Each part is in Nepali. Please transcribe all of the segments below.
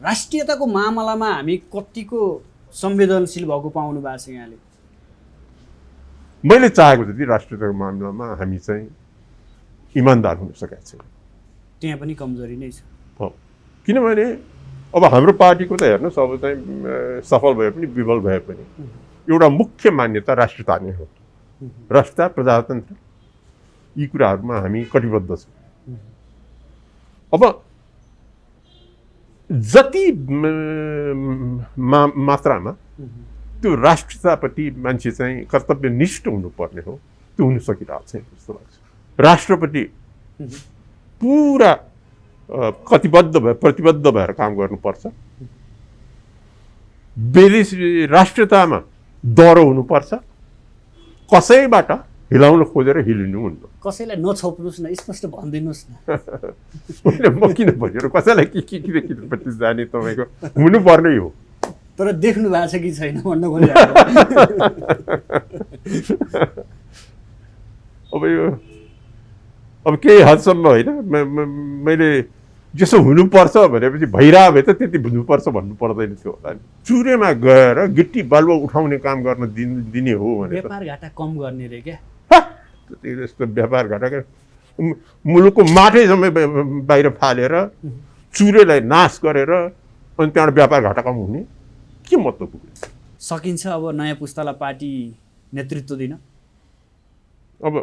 राष्ट्रियताको मामलामा हामी कतिको संवेदनशील भएको पाउनु भएको छ यहाँले? मैले चाहेको जति राष्ट्रियताको मामलामा हामी चाहिँ इमान्दार हुन सकेका छैनौँ। त्यहाँ पनि कमजोरी नै छ। हो, किनभने अब हाम्रो पार्टीको त हेर्नुहोस्, अब चाहिँ सफल भए पनि विफल भए पनि एउटा मुख्य मान्यता राष्ट्रियता नै हो। राष्ट्रियता, प्रजातन्त्र, यी कुराहरूमा हामी कटिबद्ध छौँ। अब जति मात्रामा त्यो राष्ट्रियताप्रति मान्छे चाहिँ कर्तव्यनिष्ठ हुनुपर्ने हो त्यो हुन सकिरहेको छैन जस्तो लाग्छ। राष्ट्रप्रति पुरा प्रतिबद्ध भएर काम गर्नुपर्छ। विदेशी राष्ट्रियतामा डह्रो हुनुपर्छ। कसैबाट हिलाउन खोजेर हिलिनु हुन्न। कसैलाई नछोप्नुहोस् न, स्पष्ट भनिदिनुहोस् न। म किन भनेर कसैलाई किनपट्टि जाने तपाईँको हुनुपर्नै हो। तर देख्नु भएको छ कि छैन भन्न खोजेको। अब केही हदसम्म होइन, मैले जसो हुनुपर्छ भनेपछि भइरह भए त त्यति हुनुपर्छ भन्नु पर्दैन थियो होला नि। चुरेमा गएर गिट्टी बालुवा उठाउने काम गर्न दिने हो भने व्यापार घाटा कम गर्ने रे क्या। यस्तो व्यापार घाटा मुलुकको माटै जम्मै बाहिर फालेर चुरेलाई नाश गरेर अनि त्यहाँबाट व्यापार घाटा कम हुने के मतलब पुग्यो? सकिन्छ अब नयाँ पुस्तालाई पार्टी नेतृत्व दिन? अब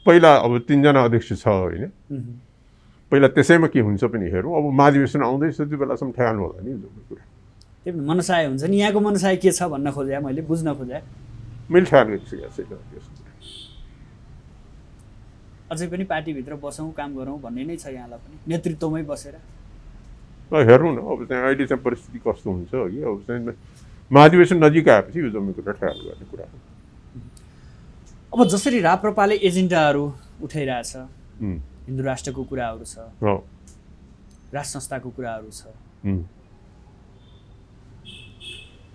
पहिला अब 3 जना अध्यक्ष छ होइन, पहिला त्यसैमा के हुन्छ पनि हेरौँ। अब महाधिवेशन आउँदैछ, त्यो बेलासम्म ठेगाल्नु होला नि कुरा। त्यही पनि मनसाय हुन्छ नि, यहाँको मनसाय के छ भन्न खोजेँ, मैले बुझ्न खोजेँ। मैले ठेगान गरिसकेको छैन। अझै पनि पार्टीभित्र बसौँ, काम गरौँ भन्ने नै छ यहाँलाई पनि, नेतृत्वमै बसेर? हेरौँ न अब चाहिँ अहिले चाहिँ परिस्थिति कस्तो हुन्छ कि। अब चाहिँ महाधिवेशन नजिक आएपछि यो जम्मै कुरा ठेगान गर्ने कुरा हो। अब जसरी राप्रपाले एजेन्डाहरू उठाइरहेछ, हिन्दू राष्ट्रको कुराहरू छ, राष्ट्र संस्थाको कुराहरू छ,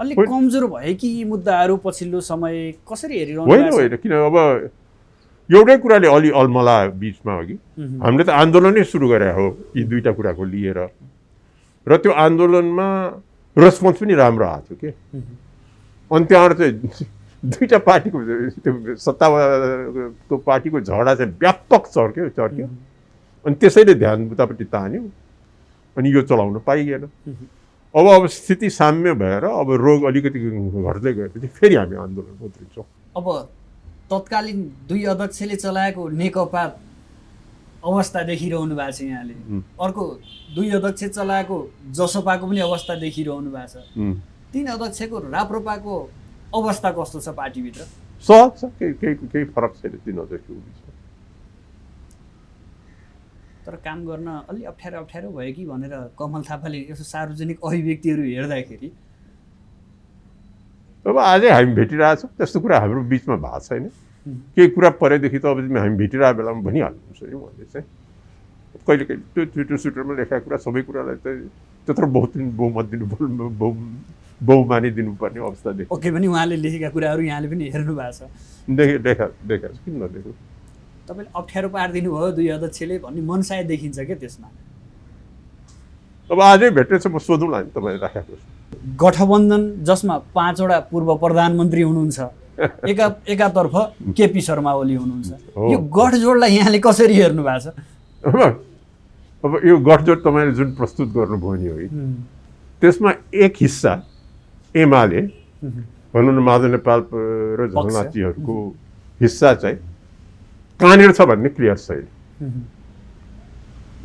अलिक कमजोर भयो कि यी मुद्दाहरू पछिल्लो समय कसरी हेरिरहनु भएको छ? होइन, किन अब एउटै कुराले अलि अलमला बिचमा हो कि हामीले त आन्दोलनै सुरु गरे हो यी दुईटा कुराको लिएर, र त्यो आन्दोलनमा रेस्पोन्स पनि राम्रो आएको थियो कि। अनि त्यहाँबाट चाहिँ दुईटा पार्टीको त्यो सत्ताको पार्टीको झगडा चाहिँ व्यापक चर्क्यो अनि त्यसैले ध्यान उतापट्टि तान्यो अनि यो चलाउन पाइएन। अब स्थिति साम्य भएर अब रोग अलिकति घट्दै गएपछि फेरि हामी आन्दोलन उत्रिन्छौँ। अब तत्कालीन 2 अध्यक्षले चलाएको नेकपा अवस्था देखिरहनु भएको छ यहाँले, अर्को 2 अध्यक्ष चलाएको जसपाको पनि अवस्था देखिरहनु भएको छ। 3 अध्यक्षको राप्रपाको अवस्था कस्तो छ पार्टीभित्र? सहज छ, केही फरक छैन 3 अध्यक्षको बिचमा। तर काम गर्न अलि अप्ठ्यारो भयो कि भनेर कमल थापाले यसो सार्वजनिक अभिव्यक्तिहरू हेर्दाखेरि? अब आजै हामी भेटिरहेछौँ, त्यस्तो कुरा हाम्रो बिचमा भएको छैन। केही कुरा परेदेखि त अब हामी भेटिरहेको बेलामा भनिहाल्नुहुन्छ नि। मैले चाहिँ कहिले त्यो ट्विटर स्विटरमा लेखेको कुरा सबै कुरालाई त त्यत्रो बहुमानी दिनुपर्ने अवस्था देखियो। ओके, पनि उहाँले लेखेका कुराहरू यहाँले पनि हेर्नु भएको छ? देखाएको छ, किन नदेख्नु? तपाईँले अप्ठ्यारो पारिदिनु भयो 2 अध्यक्षले भन्ने मनसाय देखिन्छ क्या त्यसमा। अब आजै भेटेछ, म सोधौँला नि तपाईँले राखेको गठबन्धन जसमा 5 वटा पूर्व प्रधानमन्त्री हुनुहुन्छ, एकातर्फ केपी शर्मा ओली हुनुहुन्छ, यो गठजोडलाई यहाँले कसरी हेर्नु भएको छ? अब यो गठजोड तपाईँले जुन प्रस्तुत गर्नुभयो नि है, त्यसमा एक हिस्सा एमाले भनौँ न माधव नेपाल र झलनाथीहरूको हिस्सा चाहिँ कहाँनिर छ भन्ने क्लियर छैन।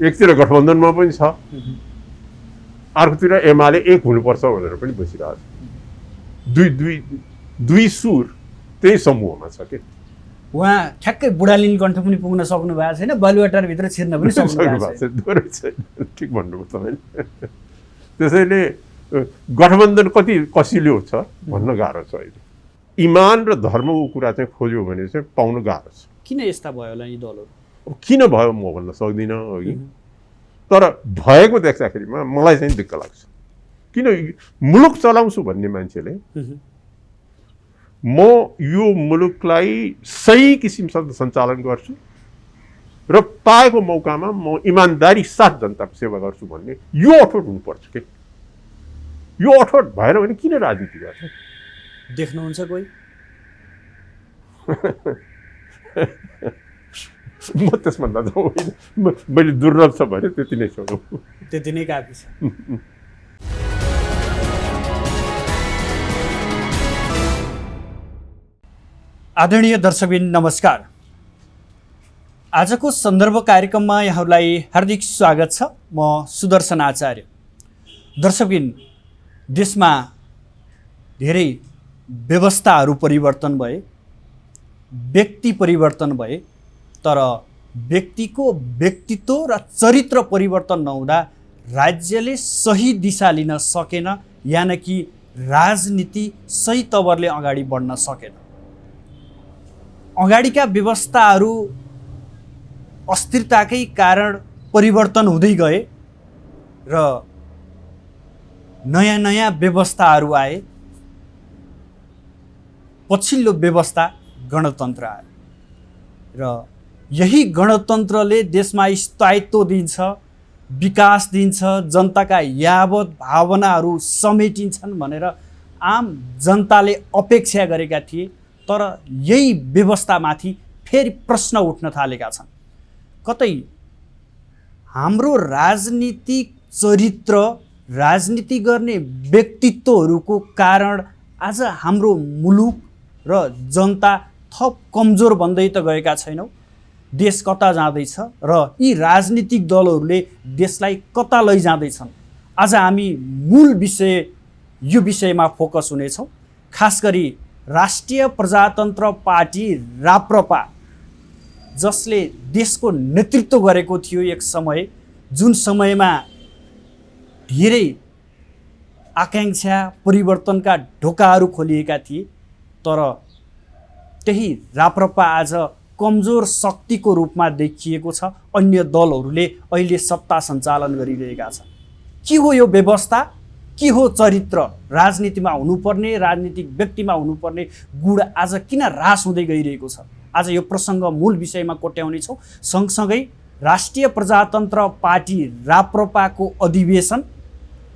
एकतिर गठबन्धनमा पनि छ, अर्कोतिर एमाले एक हुनुपर्छ भनेर पनि बसिरहेको छ। दुई सुर त्यही समूहमा छ कि। उहाँ ठ्याक्कै बुढा नीलकण्ठ पनि पुग्न सक्नु भएको छैन, बालुवाटारभित्र छिर्न पनि सक्नु भएको छैन। ठिक भन्नुभयो तपाईँले। त्यसैले गठबन्धन कति कसिलो छ भन्न गाह्रो छ अहिले। इमान र धर्मको कुरा चाहिँ खोज्यो भने चाहिँ पाउनु गाह्रो छ। किन यस्ता भयो होला यी दलहरू? किन भयो म भन्न सक्दिनँ अघि, तर भएको देख्दाखेरिमा मलाई चाहिँ दिक्क लाग्छ। किन मुलुक चलाउँछु भन्ने मान्छेले म यो मुलुकलाई सही किसिमसँग सञ्चालन गर्छु र पाएको मौकामा म इमान्दारी साथ जनताको सेवा गर्छु भन्ने यो अठोट हुनुपर्छ कि। यो अठोट भएन भने किन राजनीति गर्छ? देख्नुहुन्छ कोही? म त्यसभन्दा त होइन, मैले दुर्लभ छ भने त्यति नै छोडौँ। त्यति नै काफी छ। आदरणीय दर्शकबिन नमस्कार। आजको सन्दर्भ कार्यक्रममा यहाँहरूलाई हार्दिक स्वागत छ। म सुदर्शन आचार्य। दर्शकबिन, देशमा धेरै व्यवस्थाहरू परिवर्तन भए, व्यक्ति परिवर्तन भए, तर व्यक्तिको व्यक्तित्व र चरित्र परिवर्तन नहुँदा राज्यले सही दिशा लिन सकेन, यानि कि राजनीति सही तवरले अगाडि बढ्न सकेन। अगाडिका व्यवस्थाहरू अस्थिरताकै कारण परिवर्तन हुँदै गए र नयाँ नयाँ व्यवस्थाहरू आए। पछिल्लो व्यवस्था गणतन्त्र आयो र यही गणतन्त्रले देशमा स्थायित्व दिन्छ, विकास दिन्छ, जनताका यावत भावनाहरू समेटिन्छन् भनेर आम जनताले अपेक्षा गरेका थिए। तर यही व्यवस्थामाथि फेरि प्रश्न उठ्न थालेका छन्। कतै हाम्रो राजनीतिक चरित्र, राजनीति गर्ने व्यक्तित्वहरूको कारण आज हाम्रो मुलुक र जनता थप कमजोर बन्दै त गएका छैनौँ। देश कता जाँदैछ र यी राजनीतिक दलहरूले देशलाई कता लैजाँदैछन्। आज हामी मूल विषय यो विषयमा फोकस हुनेछौँ। खास गरी राष्ट्रिय प्रजातन्त्र पार्टी राप्रपा, जसले देशको नेतृत्व गरेको थियो एक समय, जुन समयमा धेरै आकाङ्क्षा परिवर्तनका ढोकाहरू खोलिएका थिए, तर त्यही राप्रपा आज कमजोर शक्तिको रूपमा देखिएको छ। अन्य दलहरूले अहिले सत्ता सञ्चालन गरिरहेका छन्। के हो यो व्यवस्था? के हो चरित्र? राजनीतिमा हुनुपर्ने, राजनीतिक व्यक्तिमा हुनुपर्ने गुण आज किन ह्रास हुँदै गइरहेको छ? आज यो प्रसङ्ग मूल विषयमा कोट्याउनेछौँ। सँगसँगै राष्ट्रिय प्रजातन्त्र पार्टी राप्रपाको अधिवेशन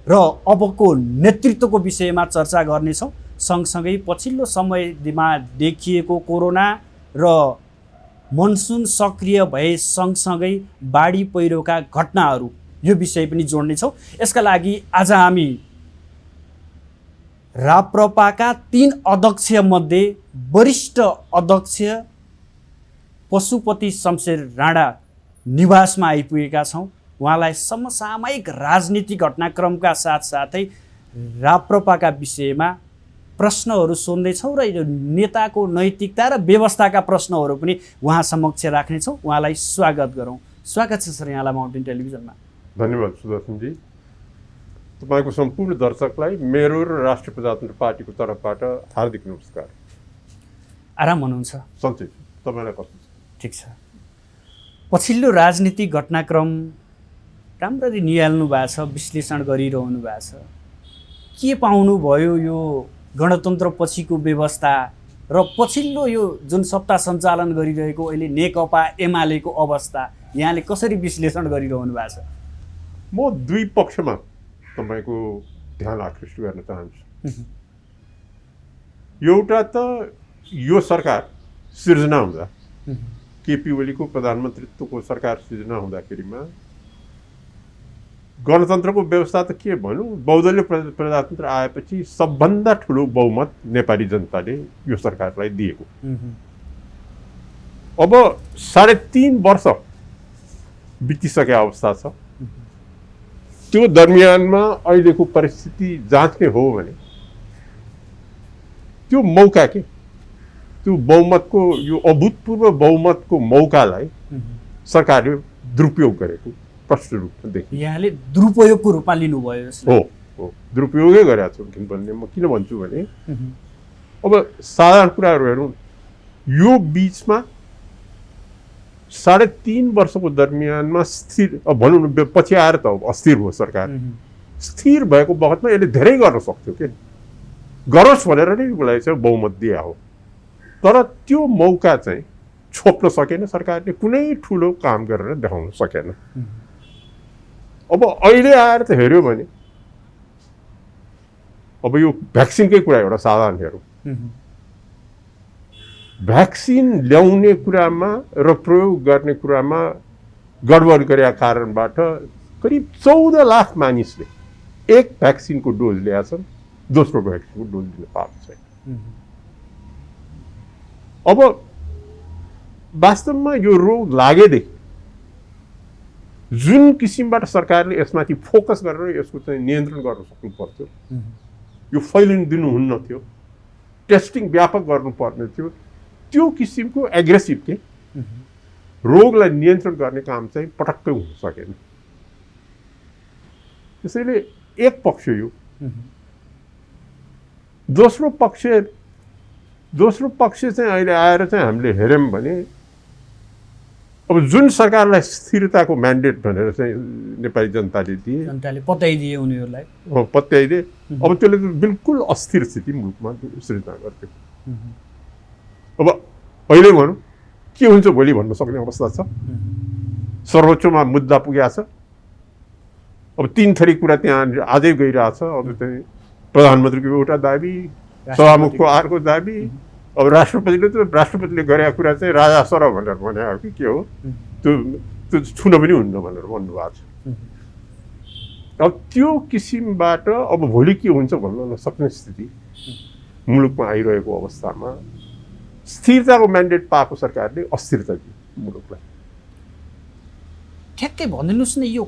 र अबको नेतृत्वको विषयमा चर्चा गर्नेछौँ। सँगसँगै पछिल्लो समयमा देखिएको कोरोना र मनसुन सक्रिय भए सँगसँगै बाढी पहिरोका घटनाहरू, यो विषय पनि जोड्नेछौँ। यसका लागि आज हामी राप्रपाका 3 अध्यक्षमध्ये वरिष्ठ अध्यक्ष पशुपति शमशेर राणा निवासमा आइपुगेका छौँ। उहाँलाई समसामयिक राजनीतिक घटनाक्रमका साथसाथै राप्रपाका विषयमा प्रश्नहरू सोध्नेछौँ र यो नेताको नैतिकता र व्यवस्थाका प्रश्नहरू पनि उहाँ समक्ष राख्नेछौँ। उहाँलाई स्वागत गरौँ। स्वागत छ सर यहाँलाई माउन्टेन टेलिभिजनमा। धन्यवाद सुदर्शनजी। तपाईँको सम्पूर्ण दर्शकलाई मेरो र राष्ट्रिय प्रजातन्त्र पार्टीको तर्फबाट हार्दिक नमस्कार। आराम हुनुहुन्छ? सन्चै छु। तपाईँलाई कस्तो छ? ठिक छ। पछिल्लो राजनीतिक घटनाक्रम राम्ररी निहाल्नु भएको छ, विश्लेषण गरिरहनु भएको छ। के पाउनुभयो यो गणतन्त्र पछिको व्यवस्था र पछिल्लो यो जुन सत्ता सञ्चालन गरिरहेको अहिले नेकपा एमालेको अवस्था, यहाँले कसरी विश्लेषण गरिरहनु भएको छ? म दुई पक्षमा तपाईँको ध्यान आकृष्ट गर्न चाहन्छु। एउटा त यो सरकार सिर्जना हुँदा, केपी ओलीको प्रधानमन्त्रीत्वको सरकार सिर्जना हुँदाखेरिमा गणतन्त्रको व्यवस्था त के भनौँ, बहुदलीय प्रजातन्त्र आएपछि सबभन्दा ठुलो बहुमत नेपाली जनताले यो सरकारलाई दिएको। अब 3.5 वर्ष बितिसकेको अवस्था छ। त्यो दरमियानमा अहिलेको परिस्थिति जाँच्ने हो भने त्यो मौका के, त्यो बहुमतको, यो अभूतपूर्व बहुमतको मौकालाई सरकारले दुरुपयोग गरेको प्रष्ट रूपमा देखियो। यहाँले दुरुपयोगको रूपमा लिनुभयो? हो, दुरुपयोगै गरेको छु भन्ने म किन भन्छु भने अब साधारण कुराहरू हेरौँ। यो बिचमा 3.5 वर्षको दरमियानमा स्थिर, अब भनौँ न, पछि आएर त अस्थिर हो सरकार। स्थिर भएको बखतमा यसले धेरै गर्न सक्थ्यो के, गरोस् भनेर नै उसलाई चाहिँ बहुमत दिए हो। तर त्यो मौका चाहिँ छोप्न सकेन सरकारले, कुनै ठुलो काम गरेर देखाउन सकेन। अब अहिले आएर त हेऱ्यो भने अब यो भ्याक्सिनकै कुरा एउटा साधारण हेरौँ। भ्याक्सिन ल्याउने कुरामा र प्रयोग गर्ने कुरामा गडबड गरेका कारणबाट करिब 14 लाख मानिसले एक भ्याक्सिनको डोज ल्याएका छन्, दोस्रो भ्याक्सिनको डोज लिन पाएको छैन। अब वास्तवमा यो रोग लागेदेखि जुन किसिमबाट सरकारले यसमाथि फोकस गरेर यसको चाहिँ नियन्त्रण गर्न सक्नु पर्थ्यो, यो फैलिन दिनुहुन्न थियो, टेस्टिङ व्यापक गर्नुपर्ने थियो, त्यो किसिमको एग्रेसिभ के रोगलाई नियन्त्रण गर्ने काम चाहिँ पटक्कै हुन सकेन। त्यसैले एक पक्ष यो, दोस्रो पक्ष चाहिँ अहिले आएर चाहिँ हामीले हेऱ्यौँ भने अब जुन सरकारलाई स्थिरताको म्यान्डेट भनेर चाहिँ नेपाली जनताले पत्याइदिए उनीहरूलाई, पत्याइदिए। अब त्यसले त बिल्कुल अस्थिर स्थिति मुलुकमा सृजना गर्थ्यो। अब अहिले भनौँ के हुन्छ भोलि भन्न सक्ने अवस्था छ। सर्वोच्चमा मुद्दा पुगेको छ। अब 3 थरी कुरा त्यहाँ अझै गइरहेछ। अब चाहिँ प्रधानमन्त्रीको एउटा दाबी, सभामुखको अर्को दाबी, अब राष्ट्रपतिले गरेको कुरा चाहिँ राजा सर भनेर भने हो कि के हो, त्यो छुन पनि हुन्न भनेर भन्नुभएको छ। अब त्यो किसिमबाट अब भोलि के हुन्छ भन्न नसक्ने स्थिति मुलुकमा आइरहेको अवस्थामा स्थिरताको म्यान्डेट पाएको सरकारले अस्थिरता दियो मुलुकलाई। ठ्याक्कै भनिदिनुहोस् न, यो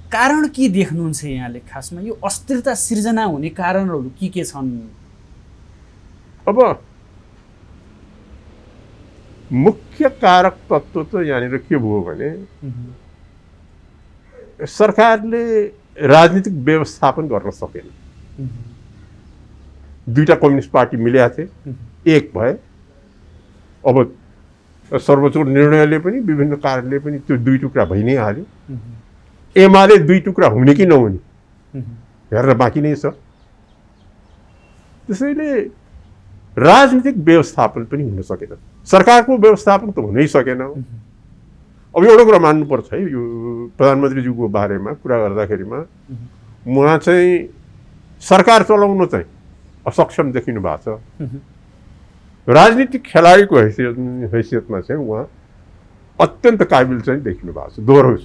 कारण के देख्नुहुन्छ यहाँले? खासमा यो अस्थिरता सिर्जना हुने कारणहरू के छन्? अब मुख्य कारक तत्त्व त यहाँनिर के भयो भने सरकारले राजनीतिक व्यवस्थापन गर्न सकेन। दुईटा कम्युनिस्ट पार्टी मिलेका थिए, एक भए। अब सर्वोच्चको निर्णयले पनि विभिन्न कारणले पनि त्यो 2 टुक्रा भइ नै हाल्यो। एमाले 2 टुक्रा हुने कि नहुने हेर्न बाँकी नै छ। त्यसैले राजनीतिक व्यवस्थापन पनि हुन सकेन, सरकारको व्यवस्थापन त हुनै सकेन। अब एउटा कुरा मान्नुपर्छ है, यो प्रधानमन्त्रीज्यूको बारेमा कुरा गर्दाखेरिमा उहाँ चाहिँ सरकार चलाउन चाहिँ असक्षम देखिनु भएको छ। राजनीतिक खेलाडीको हैसियतमा चाहिँ उहाँ अत्यन्त काबिल चाहिँ देखिनु भएको छ। दोहोरो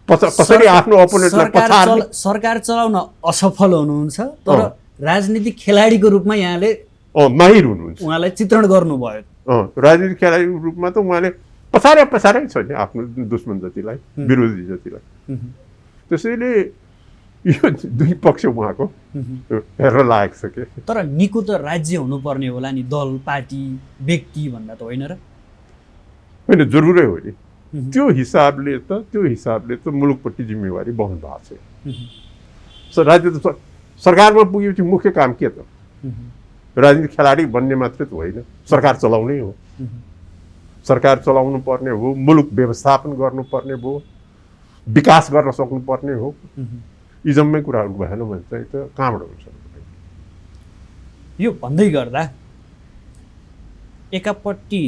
कसरी आफ्नो अपोनेन्टलाई सरकार चलाउन असफल हुनुहुन्छ, तर राजनीतिक खेलाडीको रूपमा यहाँले माहिर हुनुहुन्छ, उहाँलाई चित्रण गर्नुभयो। राजनीतिक खेलाडीको रूपमा त उहाँले पछारै छ नि आफ्नो दुश्मन जतिलाई, विरोधी जतिलाई। त्यसैले यो 2 पक्ष उहाँको हेर्न लायक छ के। तर निको त राज्य हुनुपर्ने होला नि, दल पार्टी व्यक्ति भन्दा त होइन र? होइन, जरुरै हो नि। त्यो हिसाबले त मुलुकपट्टि जिम्मेवारी बहनु भएको छ। राज्य त सरकारमा पुगेपछि मुख्य काम के त? राजनीतिक खेलाडी बन्ने मात्रै त होइन, सरकार चलाउनै हो। सरकार चलाउनु पर्ने हो, मुलुक व्यवस्थापन गर्नुपर्ने हो, विकास गर्न सक्नुपर्ने हो। यी जम्मै कुराहरू भएन भने चाहिँ त कहाँबाट हुन्छ? यो भन्दै गर्दा एकापट्टि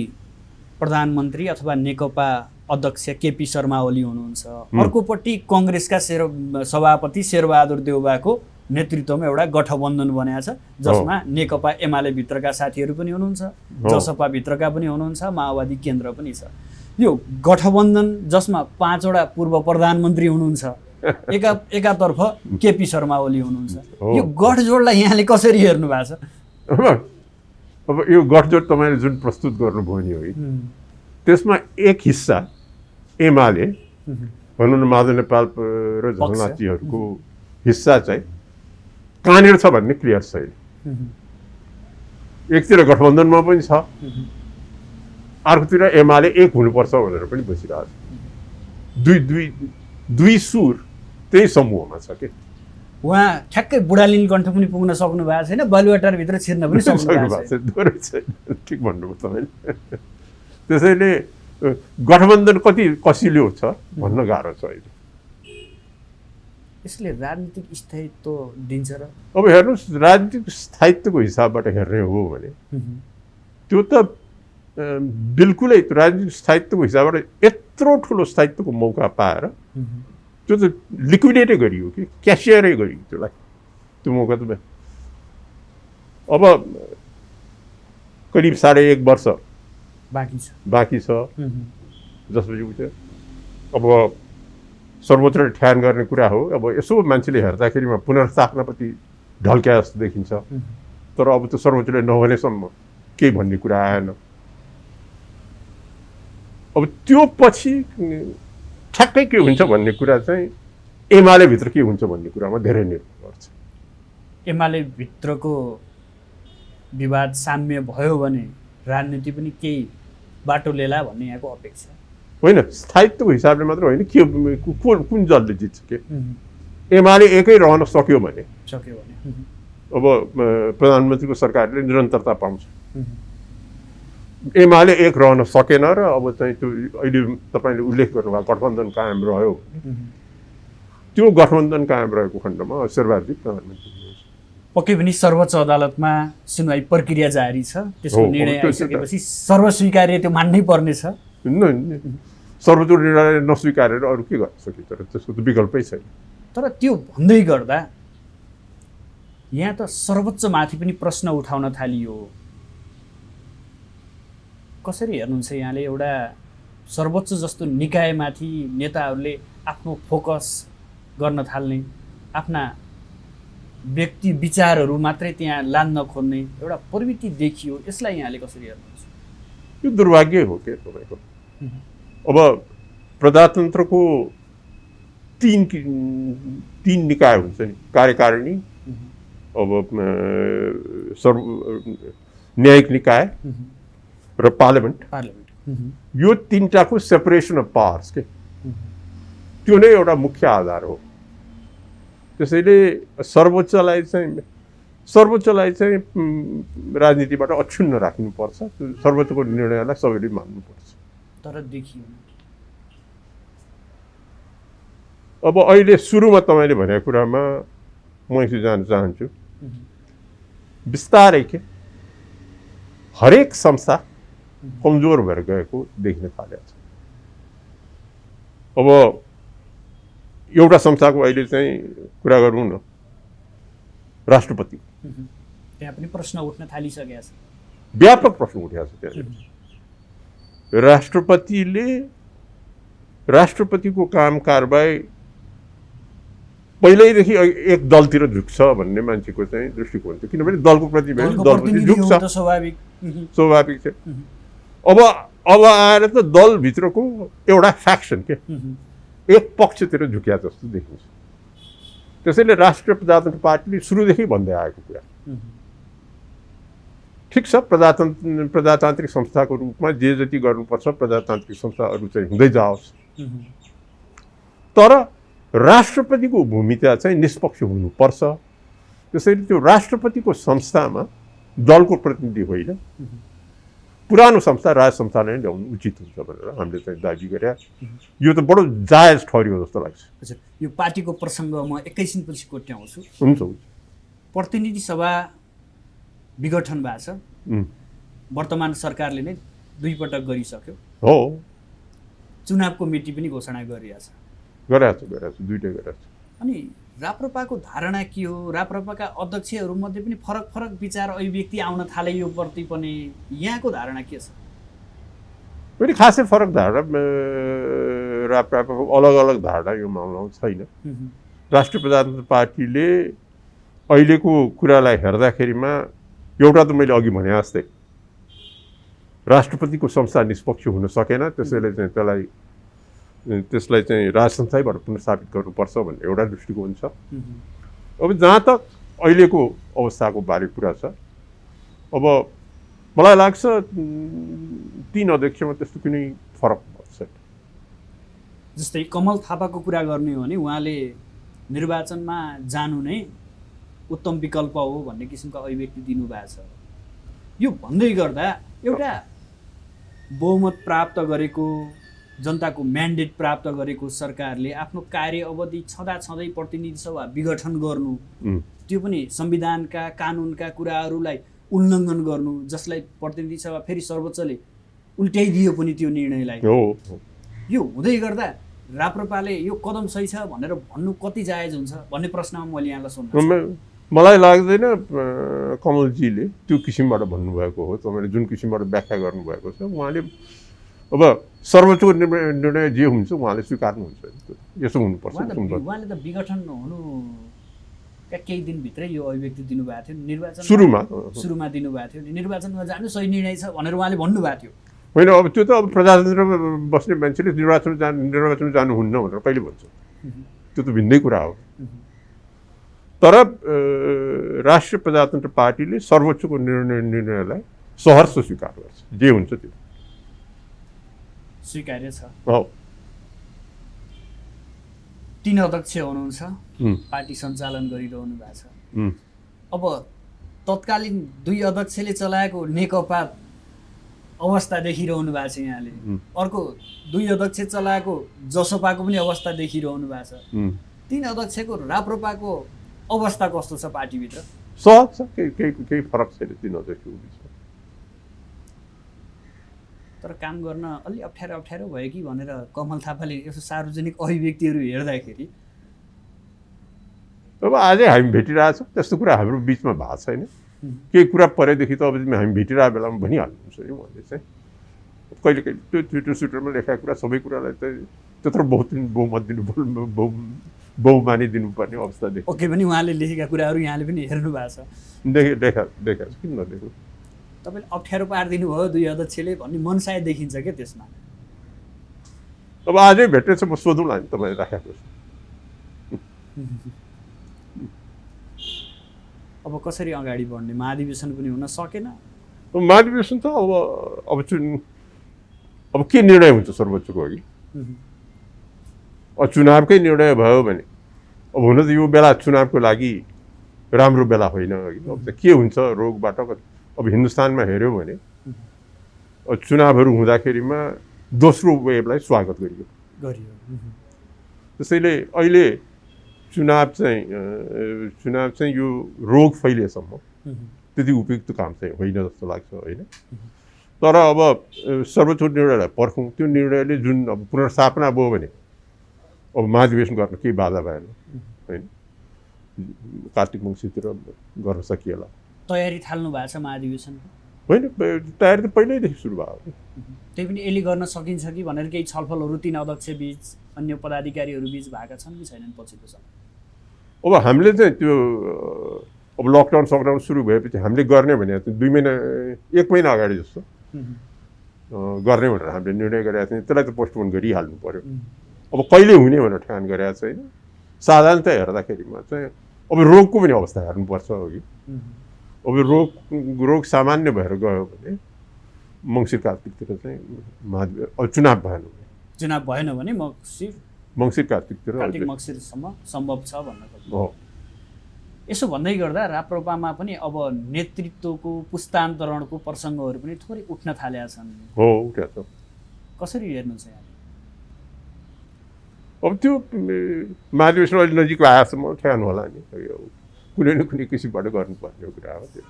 प्रधानमन्त्री अथवा नेकपा अध्यक्ष केपी शर्मा ओली हुनुहुन्छ, अर्कोपट्टि कङ्ग्रेसका सभापति शेरबहादुर देउवाको नेतृत्वमा एउटा गठबन्धन बनाएको छ, जसमा नेकपा एमाले भित्रका साथीहरू पनि हुनुहुन्छ, जसपा भित्रका पनि हुनुहुन्छ, माओवादी केन्द्र पनि छ। यो गठबन्धन जसमा 5 वटा पूर्व प्रधानमन्त्री हुनुहुन्छ, एकातर्फ केपी शर्मा ओली हुनुहुन्छ, यो गठजोडलाई यहाँले कसरी हेर्नु भएको छ? अब यो गठजोड तपाईँले जुन प्रस्तुत गर्नुभयो नि है, त्यसमा एक हिस्सा एमाले भनौँ न माधव नेपाल र झलनाथजीहरूको हिस्सा चाहिँ कहाँनिर छ भन्ने क्लियर छैन। एकतिर गठबन्धनमा पनि छ, अर्कोतिर एमाले एक हुनुपर्छ भनेर पनि बसिरहेको छ। दुई सुर त्यही समूहमा छ के। उहाँ ठ्याक्कै बुढालिनकण्ठ पनि पुग्न सक्नु भएको छैन, बालुवाटारभित्र छिर्न पनि सक्नु भएको छैन। ठिक भन्नुभयो तपाईँले। त्यसैले गठबन्धन कति कसिलो छ भन्न गाह्रो छ अहिले। यसले राजनीतिक स्थायित्व दिन्छ र? अब हेर्नुहोस्, राजनीतिक स्थायित्वको हिसाबबाट हेर्ने हो भने त्यो त बिल्कुलै राजनीतिक स्थायित्वको हिसाबबाट यत्रो ठुलो स्थायित्वको मौका पाएर त्यो त लिक्विडेटै गरियो कि क्यासियरै गरियो त्यसलाई। त्यो मौका त अब करिब 1.5 वर्ष बाँकी छ जसपछि उठ्यो अब सर्वोच्चले ठ्यान गर्ने कुरा हो। अब यसो मान्छेले हेर्दाखेरिमा पुनर्स्थापनाप्रति ढल्क्या जस्तो देखिन्छ, तर अब त्यो सर्वोच्चले नभनेसम्म केही भन्ने कुरा आएन। अब त्यो पछि ठ्याक्कै के हुन्छ भन्ने कुरा चाहिँ एमाले भित्र के हुन्छ भन्ने कुरामा धेरै निर्भर गर्छ। एमाले भित्रको विवाद साम्य भयो भने राजनीति पनि केही बाटो लेला भन्ने यहाँको अपेक्षा होइन। स्थायित्वको हिसाबले मात्र होइन, के कुन दलले जित्छ के एमाले एकै रहन सक्यो भने अब प्रधानमन्त्रीको सरकारले निरन्तरता पाउँछ। एमाले एक रहन सकेन र अब चाहिँ त्यो अहिले तपाईँले उल्लेख गर्नुभएको गठबन्धन कायम रह्यो, त्यो गठबन्धन कायम रहेको खण्डमा शेरबहादुर प्रधानमन्त्री पक्कै पनि सर्वोच्च अदालतमा सुनवाई प्रक्रिया जारी छ। त्यसको निर्णय आइसकेपछि सर्वस्वीकार्य त्यो मान्नै पर्नेछ। सर्वोच्च निर्णय नस्वीकारेर अरू के गर्न सकिन्छ र त्यसको त विकल्पै छैन। तर त्यो भन्दै गर्दा यहाँ त सर्वोच्चमाथि पनि प्रश्न उठाउन थालियो। कसरी हेर्नुहुन्छ यहाँले एउटा सर्वोच्च जस्तो निकायमाथि नेताहरूले आफ्नो फोकस गर्न थाल्ने, आफ्ना व्यक्ति विचारहरू मात्रै त्यहाँ लान्न खोज्ने एउटा प्रवृत्ति देखियो, यसलाई यहाँले कसरी हेर्नुहुन्छ? यो दुर्भाग्य हो के तपाईँको। अब प्रजातन्त्रको तीन निकाय हुन्छ नि, कार्यकारिणी, अब न्यायिक निकाय र पार्लियामेन्ट। यो तीनटाको सेपरेसन अफ पावर्स के त्यो नै एउटा मुख्य आधार हो। त्यसैले सर्वोच्चलाई चाहिँ राजनीतिबाट अक्षुण्ण राख्नुपर्छ। सर्वोच्चको निर्णयलाई सबैले मान्नुपर्छ। तर देखियो अब अहिले सुरुमा तपाईँले भनेको कुरामा म एकचोटि जान चाहन्छु। बिस्तारै के हरेक संस्था कमजोर भएर गएको देखिन थालेको छ। अब एउटा संस्थाको अहिले चाहिँ कुरा गरौँ न, राष्ट्रपति, त्यहाँ पनि प्रश्न उठ्न थालिसकेको छ। व्यापक प्रश्न उठेको छ त्यहाँ। राष्ट्रपतिको काम कारबाही पहिल्यैदेखि एक दलतिर झुक्छ भन्ने मान्छेको चाहिँ दृष्टिकोण थियो, किनभने दलको प्रतिनिधि दलप्रति झुक्छ, स्वाभाविक छ। अब आएर त दलभित्रको एउटा फ्याक्सन के एक पक्षतिर झुक्या जस्तो देखिन्छ। त्यसैले राष्ट्रिय प्रजातन्त्र पार्टीले सुरुदेखि भन्दै आएको कुरा ठिक छ, प्रजातान्त्रिक संस्थाको रूपमा जे जति गर्नुपर्छ प्रजातान्त्रिक संस्थाहरू चाहिँ हुँदै जाओस्, तर राष्ट्रपतिको भूमिका चाहिँ निष्पक्ष हुनुपर्छ। त्यसैले त्यो राष्ट्रपतिको संस्थामा दलको प्रतिनिधि होइन, पुरानो संस्था राज संस्थालाई नै ल्याउनु उचित हुन्छ भनेर हामीले चाहिँ दाबी गरे। यो त बडो जायज ठहरियो जस्तो लाग्छ। हजुर, यो पार्टीको प्रसङ्ग म एकैछिनपछि कोट्याउँछु। हुन्छ। प्रतिनिधि सभा विघटन भएको छ, वर्तमान सरकारले नै 2 पटक गरिसक्यो हो। चुनावको मिति पनि घोषणा गरिरहेछ। दुईटै गरेछ। अनि राप्रपाको धारणा के हो? राप्रपाका अध्यक्षहरूमध्ये पनि फरक विचार अभिव्यक्ति आउन थाले यो प्रति पनि यहाँको धारणा के छ? पनि खासै फरक धारणा, राप्रपाको अलग धारणा यो मामलामा छैन। राष्ट्रिय प्रजातन्त्र पार्टीले अहिलेको कुरालाई हेर्दाखेरिमा एउटा त मैले अघि भने जस्तै राष्ट्रपतिको संस्था निष्पक्ष हुन सकेन, त्यसैले चाहिँ त्यसलाई चाहिँ राज संस्थाबाट पुनर्स्थापित गर्नुपर्छ भन्ने एउटा दृष्टिकोण छ। अब जहाँ तक अहिलेको अवस्थाको बारे कुरा छ, अब मलाई लाग्छ 3 अध्यक्षमा त्यस्तो कुनै फरक पर्छ। जस्तै कमल थापाको कुरा गर्ने हो भने उहाँले निर्वाचनमा जानु नै उत्तम विकल्प हो भन्ने किसिमको अभिव्यक्ति दिनुभएको छ। यो भन्दै गर्दा एउटा बहुमत प्राप्त गरेको, जनताको म्यान्डेट प्राप्त गरेको सरकारले आफ्नो कार्य अवधि छँदै प्रतिनिधि सभा विघटन गर्नु, त्यो पनि संविधानका कानुनका कुराहरूलाई उल्लङ्घन गर्नु, जसलाई प्रतिनिधि सभा फेरि सर्वोच्चले उल्ट्याइदियो पनि त्यो निर्णयलाई। यो हुँदै गर्दा राप्रपाले यो कदम सही छ भनेर भन्नु कति जायज हुन्छ भन्ने प्रश्नमा मैले यहाँलाई सोध्न मलाई लाग्दैन कमलजीले त्यो किसिमबाट भन्नुभएको हो। तपाईँले जुन किसिमबाट व्याख्या गर्नुभएको छ, उहाँले अब सर्वोच्चको निर्णय जे हुन्छ उहाँले स्वीकार्नुहुन्छ। यसो हुनुपर्छ। उहाँले त विघटन हुनुका केही दिनभित्रै यो अभिव्यक्ति दिनुभएको थियो। निर्वाचन सुरुमा दिनुभएको थियो। निर्वाचनमा जानु सही निर्णय छ भनेर उहाँले भन्नुभएको थियो। होइन, अब त्यो त अब प्रजातन्त्रमा बस्ने मान्छेले निर्वाचन जानुहुन्न भनेर कहिले भन्छ? त्यो त भिन्दै कुरा हो। तर राष्ट्रिय प्रजातन्त्र पार्टीले सर्वोच्चको निर्णयलाई सहर्ष स्वीकार गर्छ। जे हुन्छ त्यो स्वीकार्य छ। 3 अध्यक्ष हुनुहुन्छ, पार्टी सञ्चालन गरिरहनु भएको छ। अब तत्कालीन 2 अध्यक्षले चलाएको नेकपा अवस्था देखिरहनु भएको छ यहाँले। अर्को 2 अध्यक्ष चलाएको जसपाको पनि अवस्था देखिरहनु भएको छ। 3 अध्यक्षको राप्रपाको अवस्था कस्तो छ पार्टीभित्र? सहज छ, केही फरक छैन 3 अध्यक्षको बिचमा। तर काम गर्न अलि अप्ठ्यारो भयो कि भनेर कमल थापाले यसो सार्वजनिक अभिव्यक्तिहरू हेर्दाखेरि अब आजै हामी भेटिरहेछौँ, त्यस्तो कुरा हाम्रो बिचमा भएको छैन। केही कुरा परेदेखि त अब हामी भेटिरहेको बेलामा भनिहाल्नुहुन्छ नि। उहाँले चाहिँ कहिले कहिले त्यो ट्विटर स्विटरमा लेखेको कुरा सबै कुरालाई त त्यत्रो बहुमत बहुमानी दिनुपर्ने अवस्था देखियो। ओके पनि उहाँले लेखेका कुराहरू यहाँले पनि हेर्नु भएको छ? देखा किन नदेख्नु? तपाईँले अप्ठ्यारो पारिदिनु भयो 2 अध्यक्षले भन्ने मनसाय देखिन्छ क्या त्यसमा। अब आजै भेटेछ, म सोधौँला नि तपाईँले राखेको। अब कसरी अगाडि बढ्ने? महाधिवेशन पनि हुन सकेन। महाधिवेशन त अब के निर्णय हुन्छ सर्वोच्चको अघि? चुनावकै निर्णय भयो भने अब हुन त यो बेला चुनावको लागि राम्रो बेला होइन। अब त के हुन्छ रोगबाट? अब हिन्दुस्तानमा हेऱ्यौँ भने चुनावहरू हुँदाखेरिमा दोस्रो वेभलाई स्वागत गरियो। त्यसैले अहिले चुनाव चाहिँ यो रोग फैलिएसम्म त्यति उपयुक्त काम चाहिँ होइन जस्तो लाग्छ, होइन? तर अब सर्वोच्च निर्णयलाई पर्खौँ। त्यो निर्णयले जुन अब पुनर्स्थापना भयो भने अब महाधिवेशन गर्न केही बाधा भएन, होइन? कार्तिक मङ्सिरतिर गर्न सकिएला। तयारी थाल्नु भएको छ महाधिवेशनको? होइन, तयारी त पहिल्यैदेखि सुरु भयो। त्यही पनि यसले गर्न सकिन्छ कि भनेर केही छलफलहरू 3 अध्यक्ष बिच, अन्य पदाधिकारीहरू बिच भएका छन् कि छैनन् पछिल्लो समय? अब हामीले चाहिँ त्यो अब लकडाउन सुरु भएपछि हामीले गर्ने भने 2 महिना 1 महिना अगाडि जस्तो गर्ने भनेर हामीले निर्णय गरेका थियौँ। त्यसलाई त पोस्टपोन गरिहाल्नु पर्यो। अब कहिले हुने भनेर ठेगान गरेका छैन। साधारणतया हेर्दाखेरिमा चाहिँ अब रोगको पनि अवस्था हेर्नुपर्छ अघि। अब रोग सामान्य भएर गयो भने मङ्सिर कार्तिकतिर चाहिँ अब चुनाव भएन भने मङ्सिर कार्तिकतिर कार्तिक मङ्सिरसम्म सम्भव छ भन्न खोज्छु। यसो भन्दै गर्दा राप्रपामा पनि अब नेतृत्वको पुस्तान्तरणको प्रसङ्गहरू पनि थोरै उठ्न थालेका छन्। हो, उठेको छ। कसरी हेर्नुहुन्छ यहाँले? अब त्यो महाधिवेशन अलि नजिक आएसम्म ठ्यान होला नि। कुनै न कुनै किसिमबाट गर्नुपर्ने कुरा हो त्यो।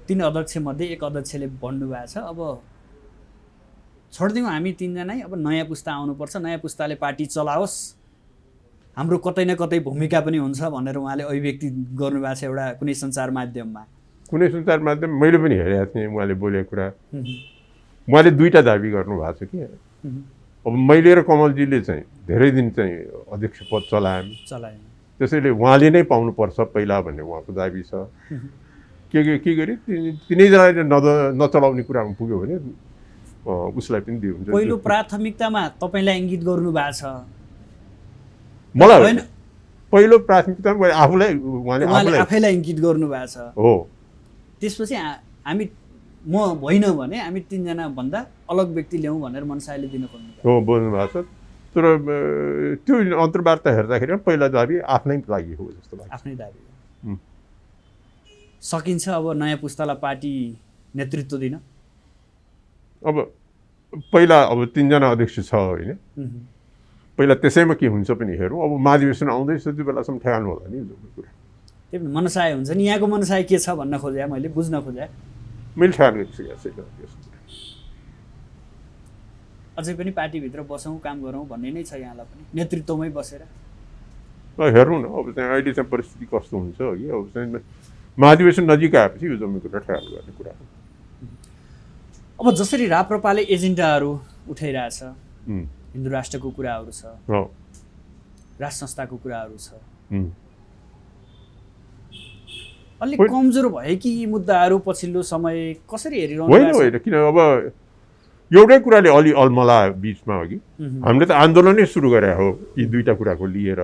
3 अध्यक्षमध्ये 1 अध्यक्षले भन्नुभएको छ अब छोडिदिउँ हामी 3 जनै, अब नयाँ पुस्ता आउनुपर्छ, नयाँ पुस्ताले पार्टी चलाओस्, हाम्रो कतै न कतै भूमिका पनि हुन्छ भनेर उहाँले अभिव्यक्ति गर्नुभएको छ एउटा कुनै सञ्चार माध्यममा। मैले पनि हेरेको थिएँ उहाँले बोलेको कुरा। उहाँले 2टा दाबी गर्नुभएको छ कि अब मैले र कमलजीले चाहिँ धेरै दिन चाहिँ अध्यक्ष पद चलाएँ, त्यसैले उहाँले नै पाउनुपर्छ पहिला भन्ने उहाँको दाबी छ। के गरी तिनैजनाले नचलाउने कुरामा पुग्यो भने उसलाई पनि दियो हुन्छ। पहिलो प्राथमिकतामा तपाईँलाई इङ्गित गर्नु भएको छ? मलाई होइन, पहिलो प्राथमिकतामा आफैलाई इङ्गित गर्नु भएको छ हो। त्यसपछि हामी म होइन भने हामी 3 जना भन्दा अलग व्यक्ति ल्याउँ भनेर मनसायले दिन खोज्नु हो, बोल्नु भएको छ। तर त्यो अन्तर्वार्ता हेर्दाखेरि पहिला दाबी आफ्नै लागि हो जस्तो लाग्छ। आफ्नै दाबी सकिन्छ अब नयाँ पुस्तालाई पार्टी नेतृत्व दिन? अब पहिला अब 3 जना अध्यक्ष छ, होइन? पहिला त्यसैमा के हुन्छ पनि हेरौँ। अब महाधिवेशन आउँदैछ, त्यो बेलासम्म ठेगान होला नि कुरा। त्यही पनि मनसाय हुन्छ नि, यहाँको मनसाय के छ भन्न खोजेँ, मैले बुझ्न खोजेँ। मैले ठेगान गरिसकेको छैन। अझै पनि पार्टीभित्र बसौँ, काम गरौँ भन्ने नै छ यहाँलाई पनि, नेतृत्वमै बसेर? हेरौँ न अब चाहिँ अहिले चाहिँ परिस्थिति कस्तो हुन्छ कि अब चाहिँ महाधिवेशन नजिक आएपछि यो जम्मै कुरा ट्रायल गर्ने कुरा हो। अब जसरी राप्रपाले एजेन्डाहरू उठाइरहेछ, उम्, हिन्दू राष्ट्रको कुराहरू छ, हो, राष्ट्र संस्थाको कुराहरू छ, उम्। अलिक होइन। कमजोर भयो कि यी मुद्दाहरू पछिल्लो समय कसरी हेरिरहनु होइन भएको छ? होइन किन अब एउटै कुराले अलि अलमला बिचमा हो कि हामीले त आन्दोलनै सुरु गरे हो यी दुईटा कुराको लिएर,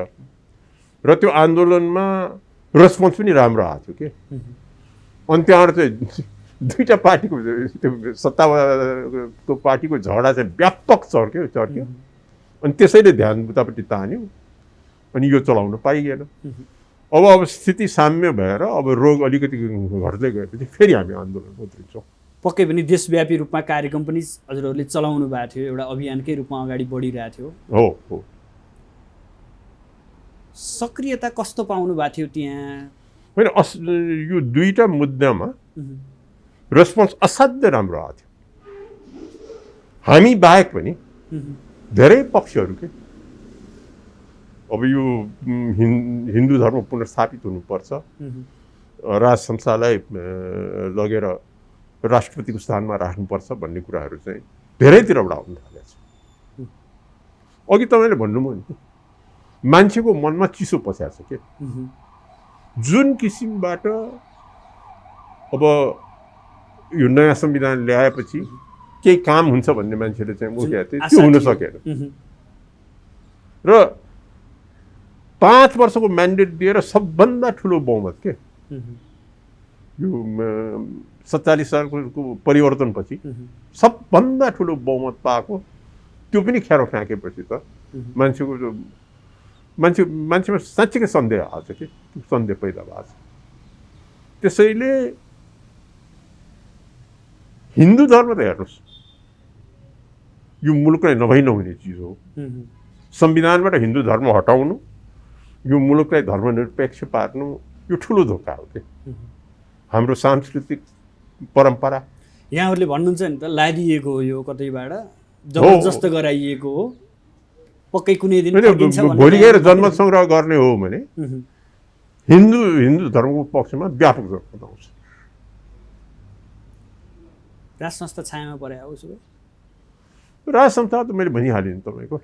र त्यो आन्दोलनमा रेस्पोन्स पनि राम्रो आएको थियो कि। अनि त्यहाँबाट चाहिँ दुईटा पार्टीको त्यो सत्ताको पार्टीको झगडा चाहिँ व्यापक चर्क्यो अनि त्यसैले ध्यान उतापट्टि तान्यो अनि यो चलाउन पाइएन। अब स्थिति साम्य भएर अब रोग अलिकति घट्दै गएपछि फेरि हामी आन्दोलनमा उत्रिन्छौँ। पक्कै पनि देशव्यापी रूपमा कार्यक्रम पनि हजुरहरूले चलाउनु भएको थियो, एउटा अभियानकै रूपमा अगाडि बढिरहेको थियो। हो हो। सक्रियता कस्तो पाउनु भएको थियो त्यहाँ? होइन यो दुईटा मुद्दामा रेस्पोन्स असाध्यै राम्रो आएको थियो। हामी बाहेक पनि धेरै पक्षहरू के अब यो हिन्दू धर्म पुनर्स्थापित हुनुपर्छ, राज संस्थालाई लगेर राष्ट्रपतिको स्थानमा राख्नुपर्छ भन्ने कुराहरू चाहिँ धेरैतिरबाट आउनु थालेको छ। अघि तपाईँले भन्नुभयो नि मान्छेको मनमा चिसो पस्याएको छ के, जुन किसिमबाट अब यो नयाँ संविधान ल्याएपछि केही काम हुन्छ भन्ने मान्छेले चाहिँ उठेको थियो, त्यो हुन सकेन। र 5 वर्षको म्यान्डेट दिएर सबभन्दा ठुलो बहुमत के यो 47 सालको परिवर्तनपछि सबभन्दा ठुलो बहुमत पाएको, त्यो पनि खेरो फ्याँकेपछि त मान्छेमा साँच्चीकै सन्देह आएको छ कि, सन्देह पैदा भएको छ। त्यसैले हिन्दू धर्म त हेर्नुहोस् यो मुलुकलाई नभई नहुने चिज हो। संविधानबाट हिन्दू धर्म हटाउनु, यो मुलुकलाई धर्मनिरपेक्ष पार्नु, यो ठुलो धोका हो कि। हाम्रो सांस्कृतिक परम्परा यहाँहरूले भन्नुहुन्छ नि त लादिएको हो, यो कतैबाट जबरजस्त गराइएको हो, पक्कै कुनै दिन फर्किन्छ भन्ने। भोलि गएर जनमत सङ्ग्रह गर्ने हो भने हिन्दू धर्मको पक्षमा व्यापक जनमत आउँछ। राज संस्था छायामा परे उसो भए राज संस्था त मैले भनिहालेँ नि तपाईँको।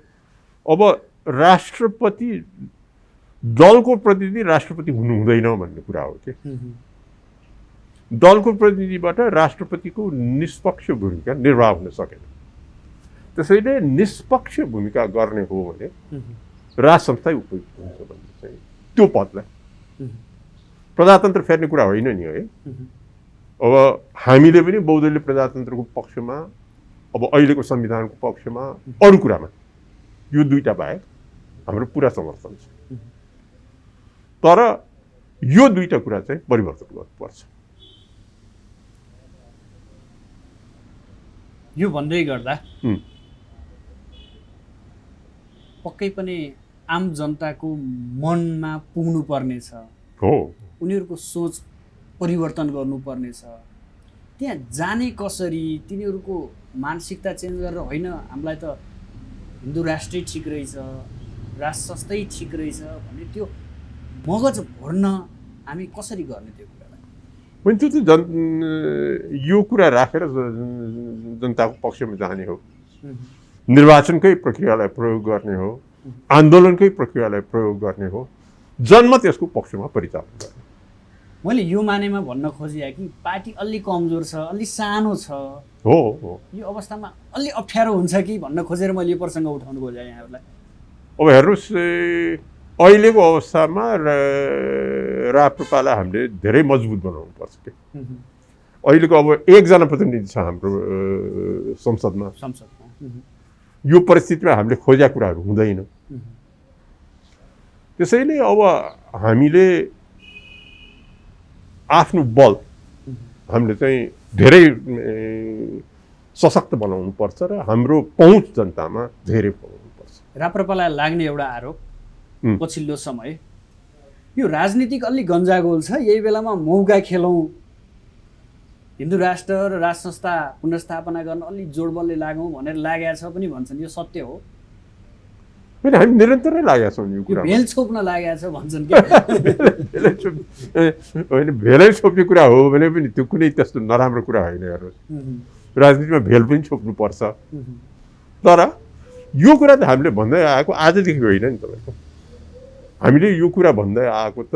अब राष्ट्रपति दलको प्रतिनिधि राष्ट्रपति हुनु हुँदैन भन्ने कुरा हो कि। दलको प्रतिनिधिबाट राष्ट्रपतिको निष्पक्ष भूमिका निर्वाह हुन सकेन। त्यसैले निष्पक्ष भूमिका गर्ने हो भने राज संस्था उपयुक्त हुन्छ भन्ने चाहिँ त्यो पदलाई प्रजातन्त्र फेर्ने कुरा होइन नि है। अब हामीले पनि बहुदलीय प्रजातन्त्रको पक्षमा, अब अहिलेको संविधानको पक्षमा, अरू कुरामा यो दुईटा बाहेक हाम्रो पुरा समर्थन छ। तर यो दुईटा कुरा चाहिँ परिवर्तन गर्नुपर्छ। यो भन्दै गर्दा पक्कै पनि आम जनताको मनमा पुग्नु पर्ने छ हो, उनीहरूको सोच परिवर्तन गर्नुपर्ने छ। त्यहाँ जाने कसरी, तिनीहरूको मानसिकता चेन्ज गरेर होइन हामीलाई त हिन्दू राष्ट्रै ठिक रहेछ, राष्ट्र संस्थै ठिक रहेछ भन्ने त्यो मगज भर्न हामी कसरी गर्ने त्यो कुरालाई? भने त्यो त यो कुरा राखेर जनताको पक्षमा जाने हो, निर्वाचनकै प्रक्रियालाई प्रयोग गर्ने हो, आन्दोलनकै प्रक्रियालाई प्रयोग गर्ने हो, जनमत यसको पक्षमा परिचालन गर्ने। मैले यो मानेमा भन्न खोजेँ कि पार्टी अलि कमजोर छ, अलि सानो छ, हो हो, यो अवस्थामा अलि अप्ठ्यारो हुन्छ कि भन्न खोजेर मैले यो प्रसङ्ग उठाउनु खोजेँ यहाँहरूलाई। अब हेर्नुहोस् अहिलेको अवस्थामा राप्रपालाई हामीले धेरै मजबुत बनाउनु पर्छ कि। अहिलेको अब एकजना प्रतिनिधि छ हाम्रो संसदमा, यो परिस्थितिमा हामीले खोजेका कुराहरू हुँदैन। त्यसैले अब हामीले आफ्नो बल हामीले चाहिँ धेरै सशक्त बनाउनु पर्छ र हाम्रो पहुँच जनतामा धेरै बनाउनु पर्छ। राप्रपालाई लाग्ने एउटा आरोप पछिल्लो समय यो राजनीतिक अलि गन्जागोल छ, यही बेलामा मौका खेलौँ, हिन्दू राष्ट्र र राज संस्था पुनर्स्थापना गर्न अलि जोडबलले लागौँ भनेर लागेको छ पनि भन्छन्, यो सत्य हो? होइन हामी निरन्तरै लागेका छौँ यो कुरा भेल छोप्न लागेको छ भन्छन् क्या। होइन भेलै छोप्ने कुरा हो भने पनि त्यो कुनै त्यस्तो नराम्रो कुरा होइन हेर्नुहोस्, राजनीतिमा भेल पनि छोप्नुपर्छ। तर यो कुरा त हामीले भन्दै आएको आजदेखि होइन नि तपाईँको, हामीले यो कुरा भन्दै आएको त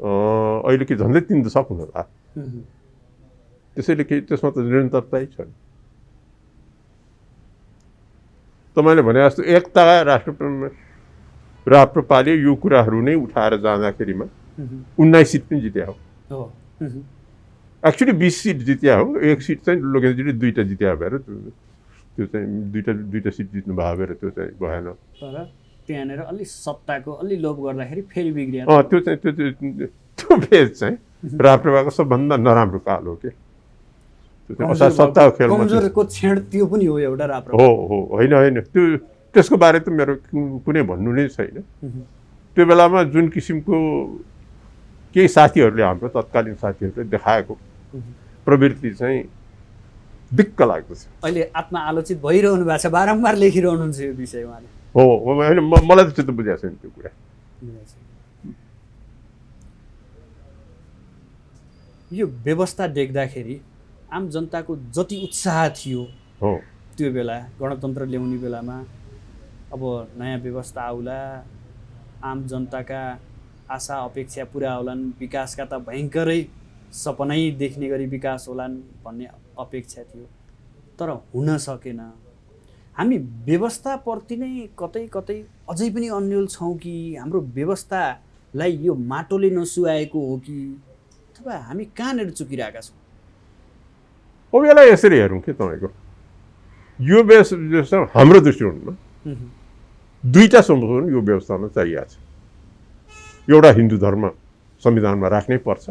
अहिले के झन्डै 3 दशक हुन होला। त्यसैले केही त्यसमा त निरन्तरतै छ। तपाईँले भने जस्तो एकता राप्रपाले यो कुराहरू नै उठाएर जाँदाखेरिमा 19 सिट पनि जित्या हो। एक्चुअली 20 सिट जित्या हो, 1 सिट चाहिँ लोकेशजीले 2टा जित्या भएर त्यो चाहिँ दुईटा सिट जित्नु भयो भएर त्यो चाहिँ भएन। तर त्यहाँनिर अलि सत्ताको अलि लोभ गर्दाखेरि फेरि बिग्रियो। त्यो चाहिँ त्यो फेज चाहिँ राप्रपाको सबभन्दा नराम्रो काल हो के। सत्ताको खेलमा कमजोरको छेड त्यो पनि हो एउटा राप्रपा। हो होइन त्यो त्यसको बारे त मेरो कुनै भन्नु नै छैन। त्यो बेलामा जुन किसिमको केही साथीहरूले हाम्रो तत्कालीन साथीहरूले देखाएको प्रवृत्ति चाहिँ दिक्क लाग्दछ। अहिले आत्मआलोचित भइरहनु भएको छ, बारम्बार लेखिरहनुहुन्छ यो विषय उहाँले। हो होइन मलाई त त्यो बुझाएको छैन त्यो कुरा। यो व्यवस्था देख्दाखेरि आम जनताको जति उत्साह थियो त्यो बेला गणतन्त्र ल्याउने बेलामा, अब नयाँ व्यवस्था आउला, आम जनताका आशा अपेक्षा पुरा होलान्, विकासका त भयङ्करै सपनै देख्ने गरी विकास होलान् भन्ने अपेक्षा थियो, तर हुन सकेन। हामी व्यवस्थाप्रति नै कतै कतै अझै पनि अन्यल छौँ कि हाम्रो व्यवस्थालाई यो माटोले नसुहाएको हो कि, अथवा हामी कहाँनिर चुकिरहेका छौँ? अब यसलाई यसरी हेरौँ के तपाईँको यो व्यवस्था हाम्रो दृष्टिकोणमा 2टा संशोधन यो व्यवस्थामा चाहिएको छ। एउटा हिन्दू धर्म संविधानमा राख्नै पर्छ,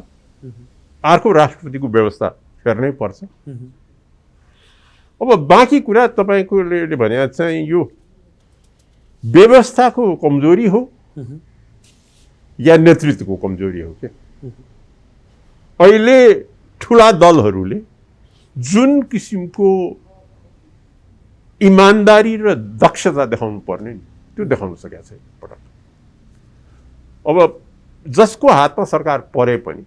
अर्को राष्ट्रपतिको व्यवस्था फेर्नै पर्छ। अब बाँकी कुरा तपाईँकोले भने चाहिँ यो व्यवस्थाको कमजोरी हो या नेतृत्वको कमजोरी हो के। अहिले ठुला दलहरूले जुन किसिमको इमान्दारी र दक्षता देखाउनु पर्ने त्यो देखाउन सकेको छैन पटक। अब जसको हातमा सरकार परे पनि,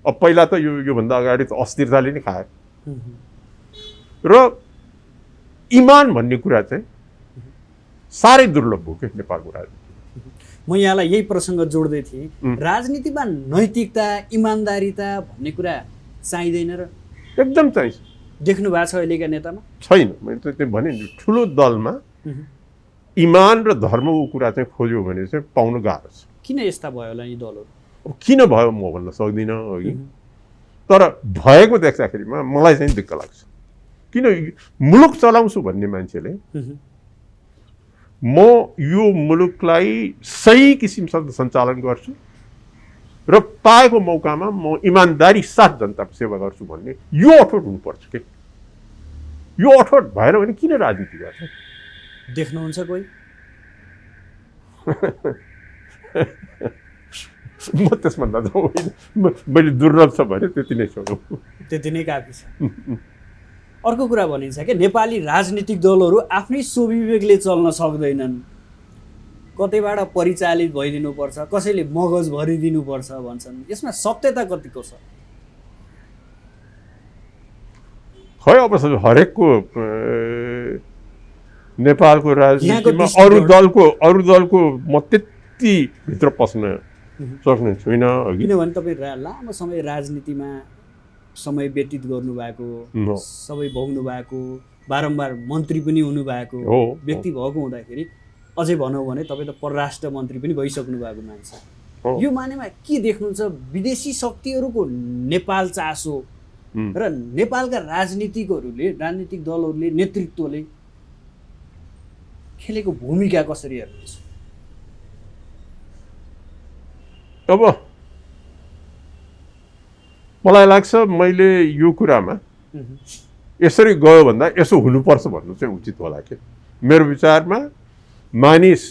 अब पहिला त योभन्दा अगाडि त अस्थिरताले नै खायो र इमान भन्ने कुरा चाहिँ साह्रै दुर्लभ हो कि नेपालको राजनीति। म यहाँलाई यही प्रसङ्ग जोड्दै थिएँ, राजनीतिमा नैतिकता इमान्दारिता भन्ने कुरा चाहिँदैन र? एकदम चाहिन्छ। देख्नु भएको छ अहिलेका नेतामा? छैन। मैले त त्यो भने नि, ठुलो दलमा इमान र धर्मको कुरा चाहिँ खोज्यो भने चाहिँ पाउनु गाह्रो छ। किन यस्ता भयो होला यी दलहरू? अब किन भयो म भन्न सक्दिनँ अघि, तर भएको देख्दाखेरिमा मलाई चाहिँ दिक्क लाग्छ। किन मुलुक चलाउँछु भन्ने मान्छेले म यो मुलुकलाई सही किसिमसँग सञ्चालन गर्छु र पाएको मौकामा म इमान्दारी साथ जनताको सेवा गर्छु भन्ने यो अठोट हुनुपर्छ के। यो अठोट भएन भने किन राजनीति गर्छ? देख्नुहुन्छ कोही? म त्यसभन्दा त होइन, मैले दुर्लभ छ भने त्यति नै छोडौँ, त्यति नै काफी छ। अर्को कुरा भनिन्छ कि नेपाली राजनीतिक दलहरू आफ्नै स्वविवेकले चल्न सक्दैनन्, कतैबाट परिचालित भइदिनुपर्छ, कसैले मगज भरिदिनुपर्छ भन्छन्। यसमा सत्यता कतिको छ? खै अब हरेकको नेपालको राजनीतिमा अरू दलको म त्यति भित्र पस्न सक्ने छुइनँ। किनभने तपाईँ लामो समय राजनीतिमा समय व्यतीत गर्नुभएको, सबै भोग्नु भएको, बारम्बार मन्त्री पनि हुनुभएको व्यक्ति भएको हुँदाखेरि अझै भनौँ भने तपाईँ त परराष्ट्र मन्त्री पनि भइसक्नु भएको मान्छे। यो मानेमा के देख्नुहुन्छ विदेशी शक्तिहरूको नेपाल चासो र नेपालका राजनीतिक दलहरूले नेतृत्वले खेलेको भूमिका कसरी हेर्नुहुन्छ? अब मलाई लाग्छ मैले यो कुरामा यसरी गयो भन्दा यसो हुनुपर्छ भन्नु चाहिँ उचित होला के। मेरो विचारमा मानिस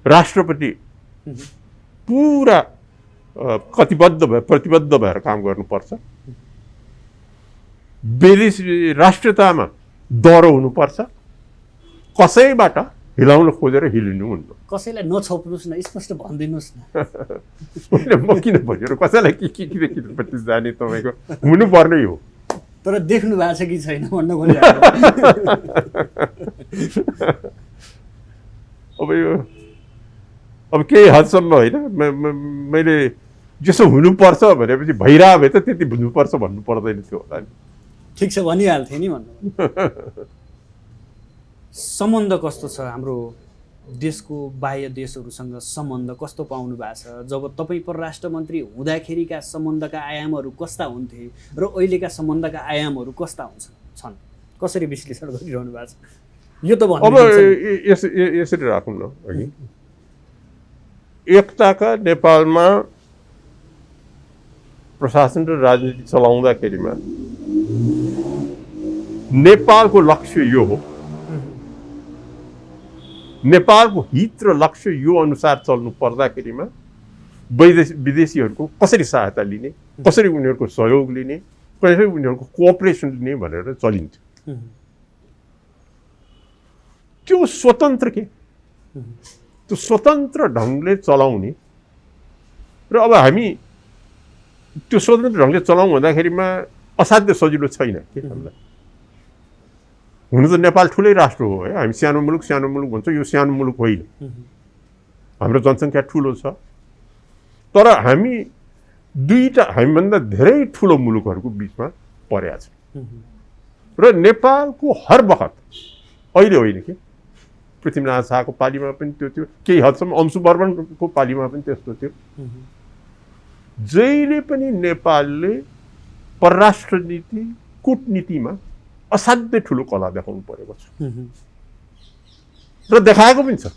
राष्ट्रपति पुरा प्रतिबद्ध भएर काम गर्नुपर्छ, राष्ट्रियतामा दह्रो हुनुपर्छ कसैबाट हिलाउन खोजेर हिलिनु हुन्न। कसैलाई नछोप्नुहोस् न, स्पष्ट भनिदिनुहोस् न। मैले म किन भनेर कसैलाई किनपट्टि जाने तपाईँको हुनुपर्नै हो। तर देख्नु भएको छ कि छैन भन्न खोजेको। अब केही हदसम्म होइन, मैले जसो हुनुपर्छ भनेपछि भइरह भए त त्यति हुनुपर्छ भन्नु पर्दैन थियो होला नि। ठिक छ भनिहाल्थेँ नि भन्नु। सम्बन्ध कस्तो छ हाम्रो देशको बाह्य देशहरूसँग सम्बन्ध कस्तो पाउनु भएको छ? जब तपाईँ परराष्ट्र मन्त्री हुँदाखेरिका सम्बन्धका आयामहरू कस्ता हुन्थे र अहिलेका सम्बन्धका आयामहरू कस्ता छन्? कसरी विश्लेषण गरिरहनु भएको छ? यो त अब यसरी राखौँ न अघि, एकताका नेपालमा प्रशासन र राजनीति चलाउँदाखेरिमा नेपालको लक्ष्य यो हो, नेपालको हित र लक्ष्य यो अनुसार चल्नु पर्दाखेरिमा विदेशीहरूको कसरी सहायता लिने, कसरी उनीहरूको सहयोग लिने, कसरी उनीहरूको कोअपरेसन लिने भनेर चलिन्थ्यो। त्यो स्वतन्त्र त्यो स्वतन्त्र ढङ्गले चलाउने र अब हामी त्यो स्वतन्त्र ढङ्गले चलाउँ भन्दाखेरिमा असाध्य सजिलो छैन के हामीलाई। हुन त नेपाल ठुलै राष्ट्र हो है, हामी सानो मुलुक भन्छ, यो सानो मुलुक होइन, हाम्रो जनसङ्ख्या ठुलो छ। तर हामी हामीभन्दा धेरै ठुलो मुलुकहरूको बिचमा परेका छौँ र नेपालको हर बखत, अहिले होइन कि पृथ्वीनारायण शाहको पालीमा पनि त्यो थियो, केही हदसम्म अंशु बर्मनको पालीमा पनि त्यस्तो थियो। जहिले पनि नेपालले परराष्ट्र नीति कूटनीतिमा असाध्यै ठुलो कला देखाउनु परेको छ र देखाएको पनि छ।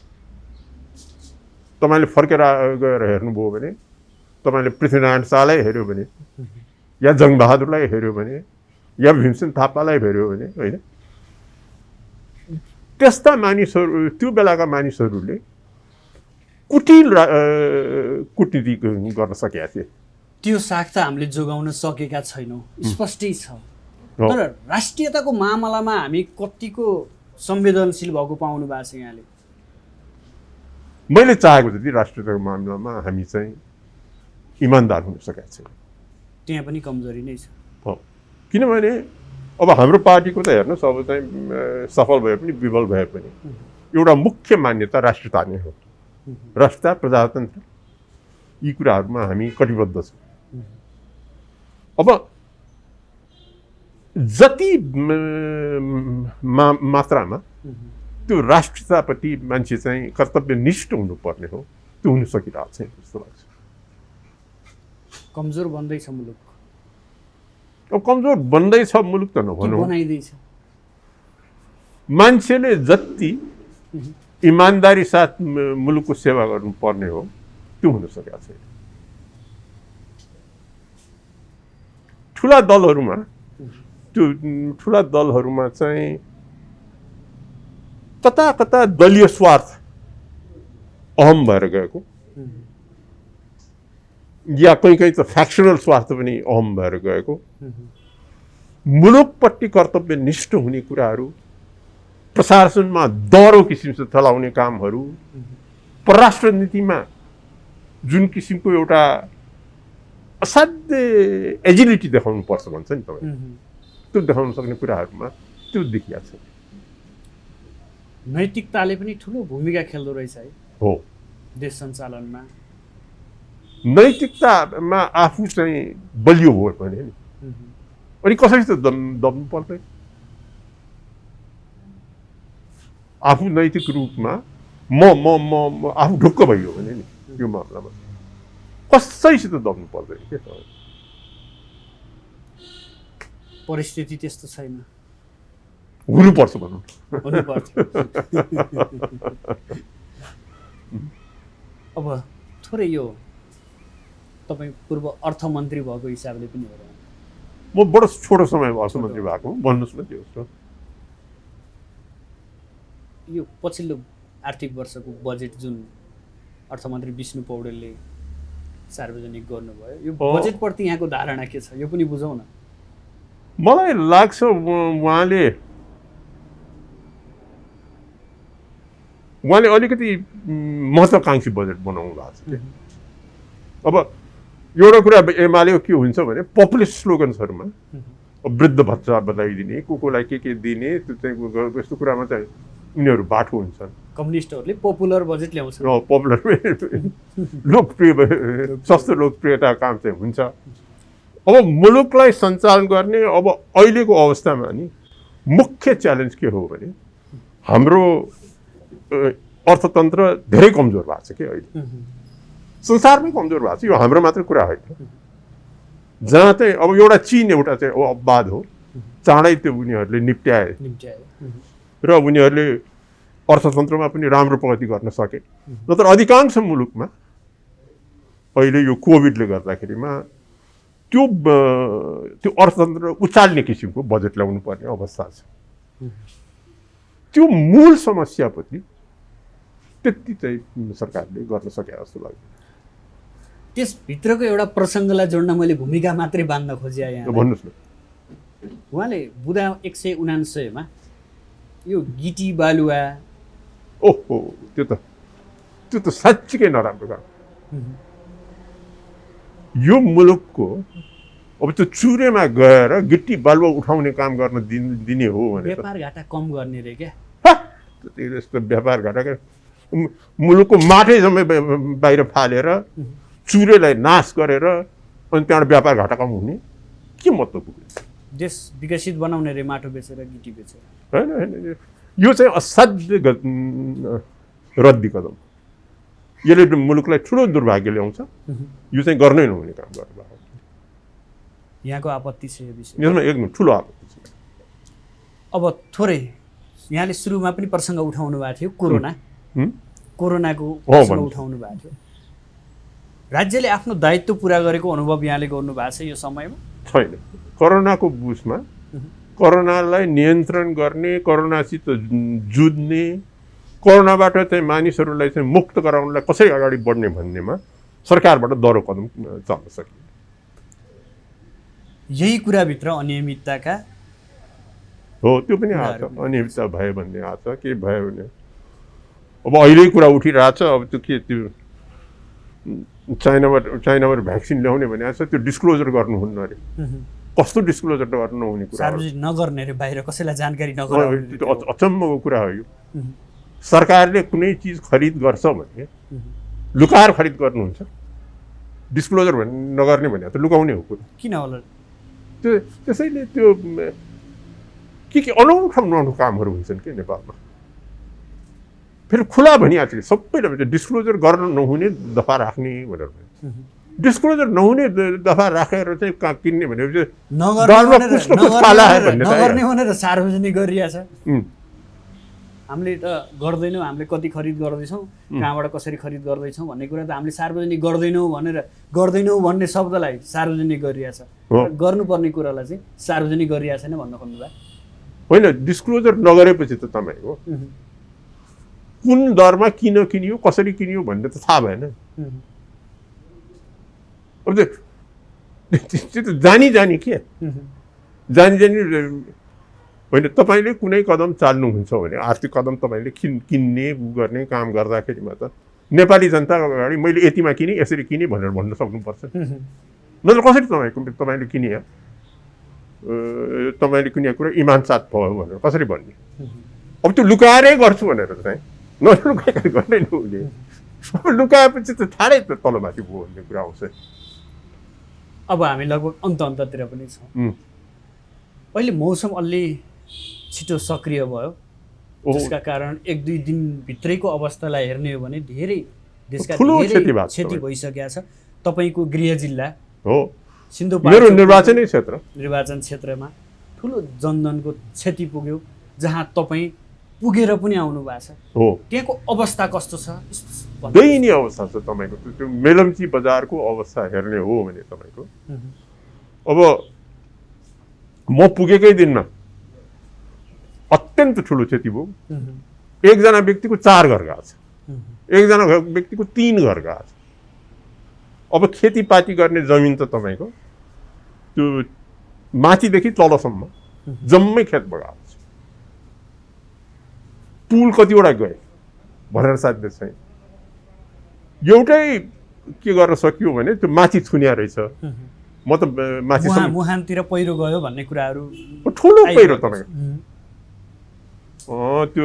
तपाईँले फर्केर गएर हेर्नुभयो भने, तपाईँले पृथ्वीनारायण शाहलाई हेऱ्यो भने या जङ्गबहादुरलाई हेऱ्यो भने या भीमसेन थापालाई हेऱ्यो भने होइन, त्यस्ता मानिसहरू, त्यो बेलाका मानिसहरूले कुटिल कूटनीति गर्न सकेका थिए। त्यो साख त हामीले जोगाउन सकेका छैनौँ, स्पष्टै छ। तर राष्ट्रियताको मामलामा हामी कतिको संवेदनशील भएको पाउनु भएको छ यहाँले? मैले चाहेको जति राष्ट्रियताको मामलामा हामी चाहिँ इमान्दार हुन सकेका छैन। त्यहाँ पनि कमजोरी नै छ। हो, किनभने अब हाम्रो पार्टीको त हेर्नुहोस्, अब चाहिँ सफल भए पनि विफल भए पनि एउटा मुख्य मान्यता राष्ट्रियता नै हो। राष्ट्रियता, प्रजातन्त्र, यी कुराहरूमा हामी कटिबद्ध छौँ। अब जति मात्रामा त्यो राष्ट्रियताप्रति मान्छे चाहिँ कर्तव्यनिष्ठ हुनुपर्ने हो, त्यो हुन सकिरहेको छैन जस्तो लाग्छ। कमजोर बन्दैछ मुलुक। अब कमजोर बन्दैछ मुलुक त नभनौँ, बनाइँदैछ। मान्छेले जति इमान्दारी साथ मुलुकको सेवा गर्नुपर्ने हो त्यो हुन सकेको छैन। ठुला दलहरूमा चाहिँ कता कता दलीय स्वार्थ अहम भएर गएको, या कहीँ त फ्याक्सनल स्वार्थ पनि अहम भएर गएको, मुलुकपट्टि कर्तव्यनिष्ठ हुने कुराहरू, प्रशासनमा दह्रो किसिमले चलाउने कामहरू, परराष्ट्र नीतिमा जुन किसिमको एउटा असाध्य एजिलिटी देखाउनु पर्छ भन्छ नि तपाईँ, त्यो देखाउन सक्ने कुराहरूमा त्यो देखिया छ। नैतिकताले पनि ठुलो भूमिका खेल्दो रहेछ है हो देश सञ्चालनमा। नैतिकतामा आफू चाहिँ बलियो भयो भने नि अनि कसरी त दब्नु पर्दैन। आफू नैतिक रूपमा म आफू ढुक्क भइयो भने नि यो मामलामा कसैसित दब्नु पर्दैन के। परिस्थिति त्यस्तो छैन, हुनुपर्छ भनौँ। अब थोरै यो तपाईँ पूर्व अर्थमन्त्री भएको हिसाबले पनि हो, म बडो छोटो समय अर्थमन्त्री भएको, भन्नुहोस् न त्यो। यो पछिल्लो आर्थिक वर्षको बजेट जुन अर्थमन्त्री विष्णु पौडेलले सार्वजनिक गर्नुभयो, यो बजेटप्रति यहाँको धारणा के छ यो पनि बुझौँ न। मलाई लाग्छ उहाँले उहाँले अलिकति महत्त्वाकांक्षी बजेट बनाउनु भएको छ कि अब एउटा कुरा एमाले के हुन्छ भने पपुलिस्ट स्लोगन्सहरूमा वृद्ध भत्ता बताइदिने कोलाई के दिने त्यो चाहिँ यस्तो कुरामा चाहिँ उनीहरू बाठो हुन्छन् कम्युनिस्टहरूले पपुलर बजेट ल्याउँछ पपुलर लोकप्रिय सस्तो लोकप्रियता काम चाहिँ हुन्छ अब मुलुकलाई सञ्चालन गर्ने अब अहिलेको अवस्थामा नि मुख्य च्यालेन्ज के हो भने हाम्रो अर्थतन्त्र धेरै कमजोर भएको छ कि अहिले संसारमै कमजोर भएको छ यो हाम्रो मात्र कुरा होइन जहाँ चाहिँ अब एउटा चीन एउटा चाहिँ अपवाद हो चाँडै त्यो उनीहरूले निप्ट्याए र उनीहरूले अर्थतन्त्रमा पनि राम्रो प्रगति गर्न सके नत्र अधिकांश मुलुकमा अहिले यो कोभिडले गर्दाखेरिमा त्यो अर्थतन्त्र उचाल्ने किसिमको बजेट ल्याउनु पर्ने अवस्था छ त्यो मूल समस्याप्रति त्यति चाहिँ सरकारले गर्न सके जस्तो लाग्छ त्यसभित्रको एउटा प्रसङ्गलाई जोड्न मैले भूमिका मात्रै बाँध्न खोजेँ यहाँ भन्नुहोस् न उहाँले बुधा 199 मा यो गिटी बालुवा ओहो त्यो त साँच्चीकै नराम्रो काम यो मुलुकको अब त्यो चुरेमा गएर गिट्टी बालुवा उठाउने काम गर्न दिने हो भने व्यापार घाटा कम गर्ने रे क्या यस्तो व्यापार घाटा मुलुकको माटै जम्मै बाहिर फालेर चुरेलाई नाश गरेर अनि त्यहाँबाट व्यापार घाटा कम हुने के मतलब पुग्यो देश विकसित बनाउने रे माटो बेचेर गिटी बेचेर होइन यो चाहिँ असाध्य रद्दी कदम यसले मुलुकलाई ठुलो दुर्भाग्य ल्याउँछ यो चाहिँ गर्नै नहुने काम गर्नुभएको यहाँको आपत्ति छ यो विषय यसमा एकदम ठुलो आपत्ति छ अब थोरै यहाँले सुरुमा पनि प्रसङ्ग उठाउनु भएको थियो कोरोनाको प्रसङ्ग उठाउनु भएको थियो राज्यले आफ्नो दायित्व पुरा गरेको अनुभव यहाँले गर्नु भएको छ यो समयमा छैन कोरोनाको बुझमा कोरोनालाई नियन्त्रण गर्ने कोरोनासित जुझ्ने कोरोनाबाट चाहिँ मानिसहरूलाई चाहिँ मुक्त गराउनलाई कसरी अगाडि बढ्ने भन्नेमा सरकारबाट दह्रो कदम चाल्न सकिन्छ यही कुराभित्र अनियमितताका हो त्यो पनि आएको छ अनियमितता भयो भन्ने आएको छ के भयो भने अब अहिले कुरा उठिरहेछ अब त्यो के त्यो चाइनाबाट भ्याक्सिन ल्याउने भने आएको छ त्यो डिस्क्लोजर गर्नुहुन्न अरे कस्तो डिस्क्लोजर गर्नु नहुने कुरा सार्वजनिक नगर्ने रे बाहिर कसैलाई जानकारी नगराउने त्यो अचम्मको कुरा हो यो सरकारले कुनै चिज खरिद गर्छ भने लुकाएर खरिद गर्नुहुन्छ डिस्क्लोजर नगर्ने भने त लुकाउने हो कुरा किन होला त्यो त्यसैले त्यो के अनौठो कामहरू हुन्छन् के नेपालमा फेरि खुला भनिहाल्छ सबैलाई डिस्क्लोजर गर्न नहुने दफा राख्ने भनेर डिस्क्लोजर नहुने दफा राखेर चाहिँ किन्ने भनेपछि नगर्ने भनेर सार्वजनिक गरिरहेछ हामीले त गर्दैनौँ हामीले कति खरिद गर्दैछौँ कहाँबाट कसरी खरिद गर्दैछौँ भन्ने कुरा त हामीले सार्वजनिक गर्दैनौँ भन्ने शब्दलाई सार्वजनिक गरिरहेछ गर्नुपर्ने कुरालाई चाहिँ सार्वजनिक गरिरहेको छैन भन्न खोज्नुभयो होइन डिस्क्लोजर नगरेपछि त तपाईँको कुन दरमा किन किनियो कसरी किनियो भन्ने त थाहा भएन अब त्यो त जानी के जानी होइन तपाईँले कुनै कदम चाल्नुहुन्छ भने आर्थिक कदम तपाईँले किन्ने गर्ने काम गर्दाखेरिमा त नेपाली जनताको अगाडि मैले यतिमा किनेँ यसरी किनेँ भनेर भन्न सक्नुपर्छ नत्र कसरी तपाईँले किने तपाईँले किनेको कुरा इमान साथ भयो भनेर कसरी भन्ने अब त्यो लुकाएरै गर्छु भनेर चाहिँ नलुकाइ गर्नै नहुने लुकाएपछि त ठाडै त तलमाथि भयो भन्ने कुरा आउँछ अब हामी लगभग अन्ततिर पनि छौँ अहिले मौसम अलि छिटो सक्रिय भयो त्यसका कारण 1-2 दिनभित्रैको अवस्थालाई हेर्ने हो भने धेरै देशका धेरै क्षति भइसकेको छ तपाईँको गृह जिल्ला हो सिन्धुपाल्चोक निर्वाचन क्षेत्रमा ठुलो जनधनको क्षति पुग्यो जहाँ तपाईँ पुगेर पनि आउनु भएको छ हो त्यहाँको अवस्था कस्तो छ दयनीय अवस्था छ तपाईँको त्यो मेलम्ची बजारको अवस्था हेर्ने हो भने तपाईँको अब म पुगेकै दिनमा अत्यन्त ठुलो क्षति भयो एकजना व्यक्तिको 4 घर गएको छ एकजना व्यक्तिको 3 घर गएको छ अब खेतीपाती गर्ने जमिन त तपाईँको त्यो माथिदेखि तलसम्म जम्मै खेत बगाएको छ पुल कतिवटा गए भनेर साध्य चाहिँ एउटै के गर्न सकियो भने त्यो माथि छुनिया रहेछ। म त माथि मुहानतिर पहिरो गयो भन्ने कुराहरू ठुलो पहिरो तपाईँको त्यो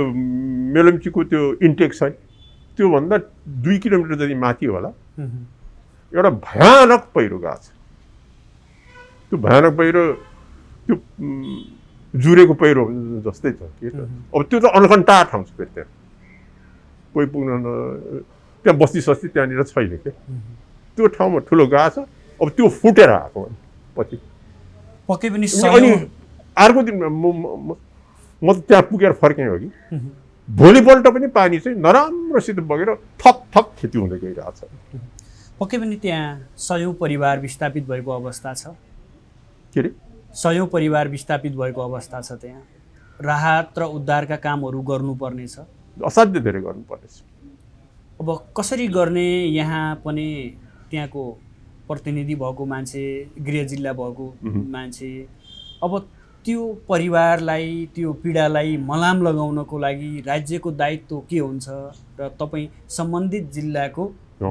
मेलम्चीको त्यो इन्टेक छ त्योभन्दा 2 किलोमिटर जति माथि होला एउटा भयानक पहिरो गएको छ। त्यो भयानक पहिरो त्यो जुरेको पहिरो जस्तै छ के अब त्यो त अनकन्टा ठाउँ छ फेरि त्यहाँ कोही पुग्न त्यहाँ बस्ती सस्ती त्यहाँनिर छैन के त्यो ठाउँमा ठुलो गएको छ। अब त्यो फुटेर आएको पछि पक्कै पनि अनि अर्को दिन म त त्यहाँ पुगेर फर्केँ हो कि भोलिपल्ट पनि पानी चाहिँ नराम्रोसित बगेर थप थप खेती हुँदै गइरहेको छ। पक्कै पनि त्यहाँ 100औं परिवार विस्थापित भएको अवस्था छ। के अरे 100औं परिवार विस्थापित भएको अवस्था छ। त्यहाँ राहत र उद्धारका कामहरू गर्नुपर्ने छ, असाध्य धेरै गर्नुपर्नेछ। अब कसरी गर्ने यहाँ पनि त्यहाँको प्रतिनिधि भएको मान्छे गृह जिल्ला भएको मान्छे अब त्यो परिवारलाई त्यो पीडालाई मलाम लगाउनको लागि राज्यको दायित्व के हुन्छ र तपाईँ सम्बन्धित जिल्लाको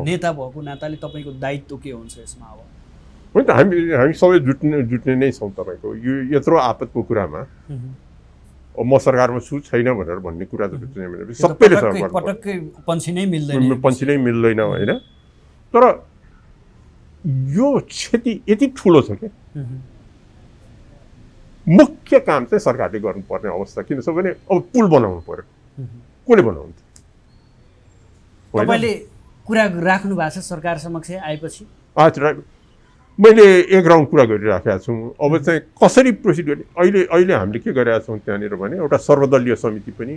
नेता भएको नाताले तपाईँको दायित्व के हुन्छ यसमा? अब होइन त हामी सबै जुट्ने नै छौँ। तपाईँको यो यत्रो आपतको कुरामा अब म सरकारमा छु छैन भनेर भन्ने कुरा त सबैले पटक्कै पन्छी नै मिल्दैन होइन। तर यो क्षति यति ठुलो छ कि मुख्य काम चाहिँ सरकारले गर्नुपर्ने अवस्था किन छ भने अब पुल बनाउनु पर्यो। कसले बनाउनु? तपाईँले कुरा राख्नु भएको छ सरकार समक्ष आएपछि? मैले एक राउन्ड कुरा गरिराखेका छौँ। अब चाहिँ कसरी प्रोसिड गर्ने अहिले हामीले के गरिरहेका छौँ त्यहाँनिर भने एउटा सर्वदलीय समिति पनि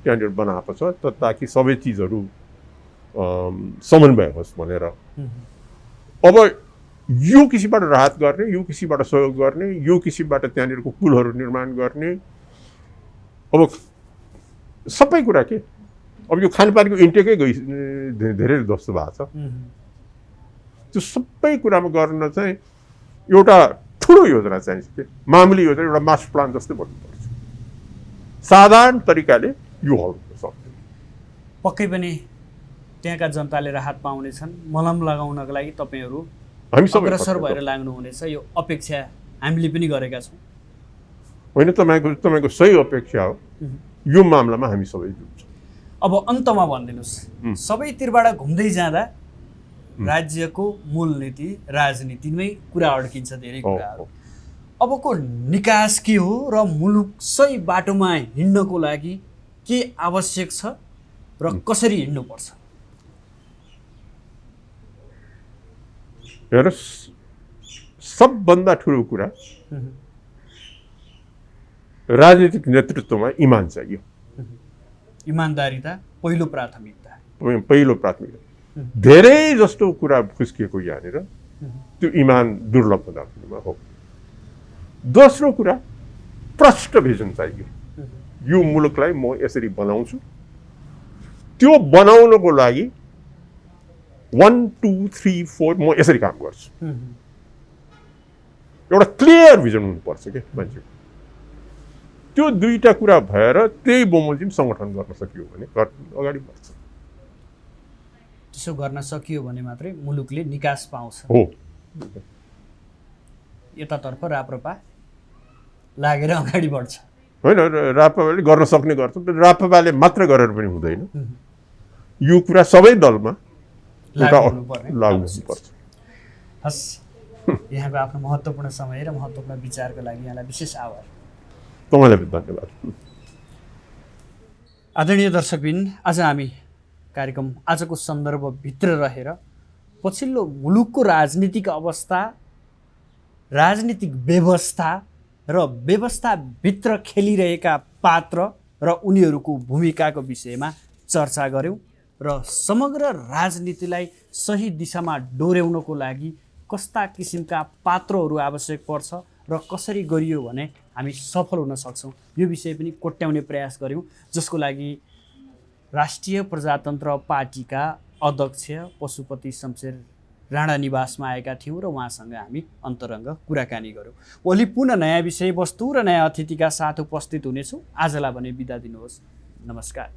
त्यहाँनिर बनाएको छ ताकि सबै चिजहरू समन्वय होस् भनेर। अब यो किसिमबाट राहत गर्ने, यो किसिमबाट सहयोग गर्ने, यो किसिमबाट त्यहाँनिरको पुलहरू निर्माण गर्ने, अब सबै कुरा के अब यो खानपानको इन्टेकै धेरै जस्तो भएको छ। त्यो सबै कुरामा गर्न चाहिँ एउटा ठुलो योजना चाहिन्छ के मामुली योजना एउटा मास्टर प्लान जस्तै बन्नुपर्छ। साधारण तरिकाले यो हल हुन सक्दैन। पक्कै पनि त्यहाँका जनताले राहत पाउनेछन्। मलम लगाउनको लागि तपाईँहरू हामी सबै अग्रसर भएर लाग्नुहुनेछ, यो अपेक्षा हामीले पनि गरेका छौँ। होइन तपाईँको सही अपेक्षा हो। यो मामलामा हामी सबै जुट्छौँ। अब अन्तमा भनिदिनुहोस्, सबैतिरबाट घुम्दै जाँदा राज्यको मूल नीति राजनीतिमै कुरा अड्किन्छ धेरै कुराहरू। अबको निकास के हो र मुलुक सही बाटोमा हिँड्नको लागि के आवश्यक छ र कसरी हिँड्नुपर्छ? हेर्नुहोस्, सबभन्दा ठुलो कुरा राजनीतिक नेतृत्वमा इमान चाहियो। इमानदारिता पहिलो प्राथमिकता। धेरै जस्तो कुरा फुस्किएको यहाँनिर त्यो इमान दुर्लभ हुँदामा हो। दोस्रो कुरा प्रष्ट भिजन चाहियो। यो मुलुकलाई म यसरी बनाउँछु, त्यो बनाउनको लागि 1 2 3 4 म यसरी काम गर्छु। एउटा क्लियर भिजन हुनुपर्छ के मान्छेको। त्यो दुईटा कुरा भएर त्यही बमोजिम सङ्गठन गर्न सकियो भने अगाडि बढ्छ। त्यसो गर्न सकियो भने मात्रै मुलुकले निकास पाउँछ। हो, यतातर्फ राप्रपा लागेर अगाडि बढ्छ। होइन, राप्रपाले गर्न सक्ने गर्छ। राप्रपाले मात्र गरेर पनि हुँदैन। यो कुरा सबै दलमा लागु हुनुपर्छ। हस्, यहाँको आफ्नो महत्त्वपूर्ण समय र महत्त्वपूर्ण विचारको लागि यहाँलाई विशेष आभार। तपाईँलाई पनि धन्यवाद। आदरणीय दर्शकबिन, आज हामी कार्यक्रम आजको सन्दर्भभित्र रहेर पछिल्लो मुलुकको राजनीतिक अवस्था, राजनीतिक व्यवस्था र व्यवस्थाभित्र खेलिरहेका पात्र र उनीहरूको भूमिकाको विषयमा चर्चा गऱ्यौँ र समग्र राजनीतिलाई सही दिशामा डोर्याउनको लागि कस्ता किसिमका पात्रहरू आवश्यक पर्छ र कसरी गरियो भने हामी सफल हुन सक्छौँ यो विषय पनि कोट्याउने प्रयास गऱ्यौँ, जसको लागि राष्ट्रिय प्रजातन्त्र पार्टीका अध्यक्ष पशुपति शमशेर राणा निवासमा आएका थियौँ र उहाँसँग हामी अन्तरङ्ग कुराकानी गऱ्यौँ। भोलि पुनः नयाँ विषयवस्तु र नयाँ अतिथिका साथ उपस्थित हुनेछौँ। आजलाई भने बिदा दिनुहोस्। नमस्कार।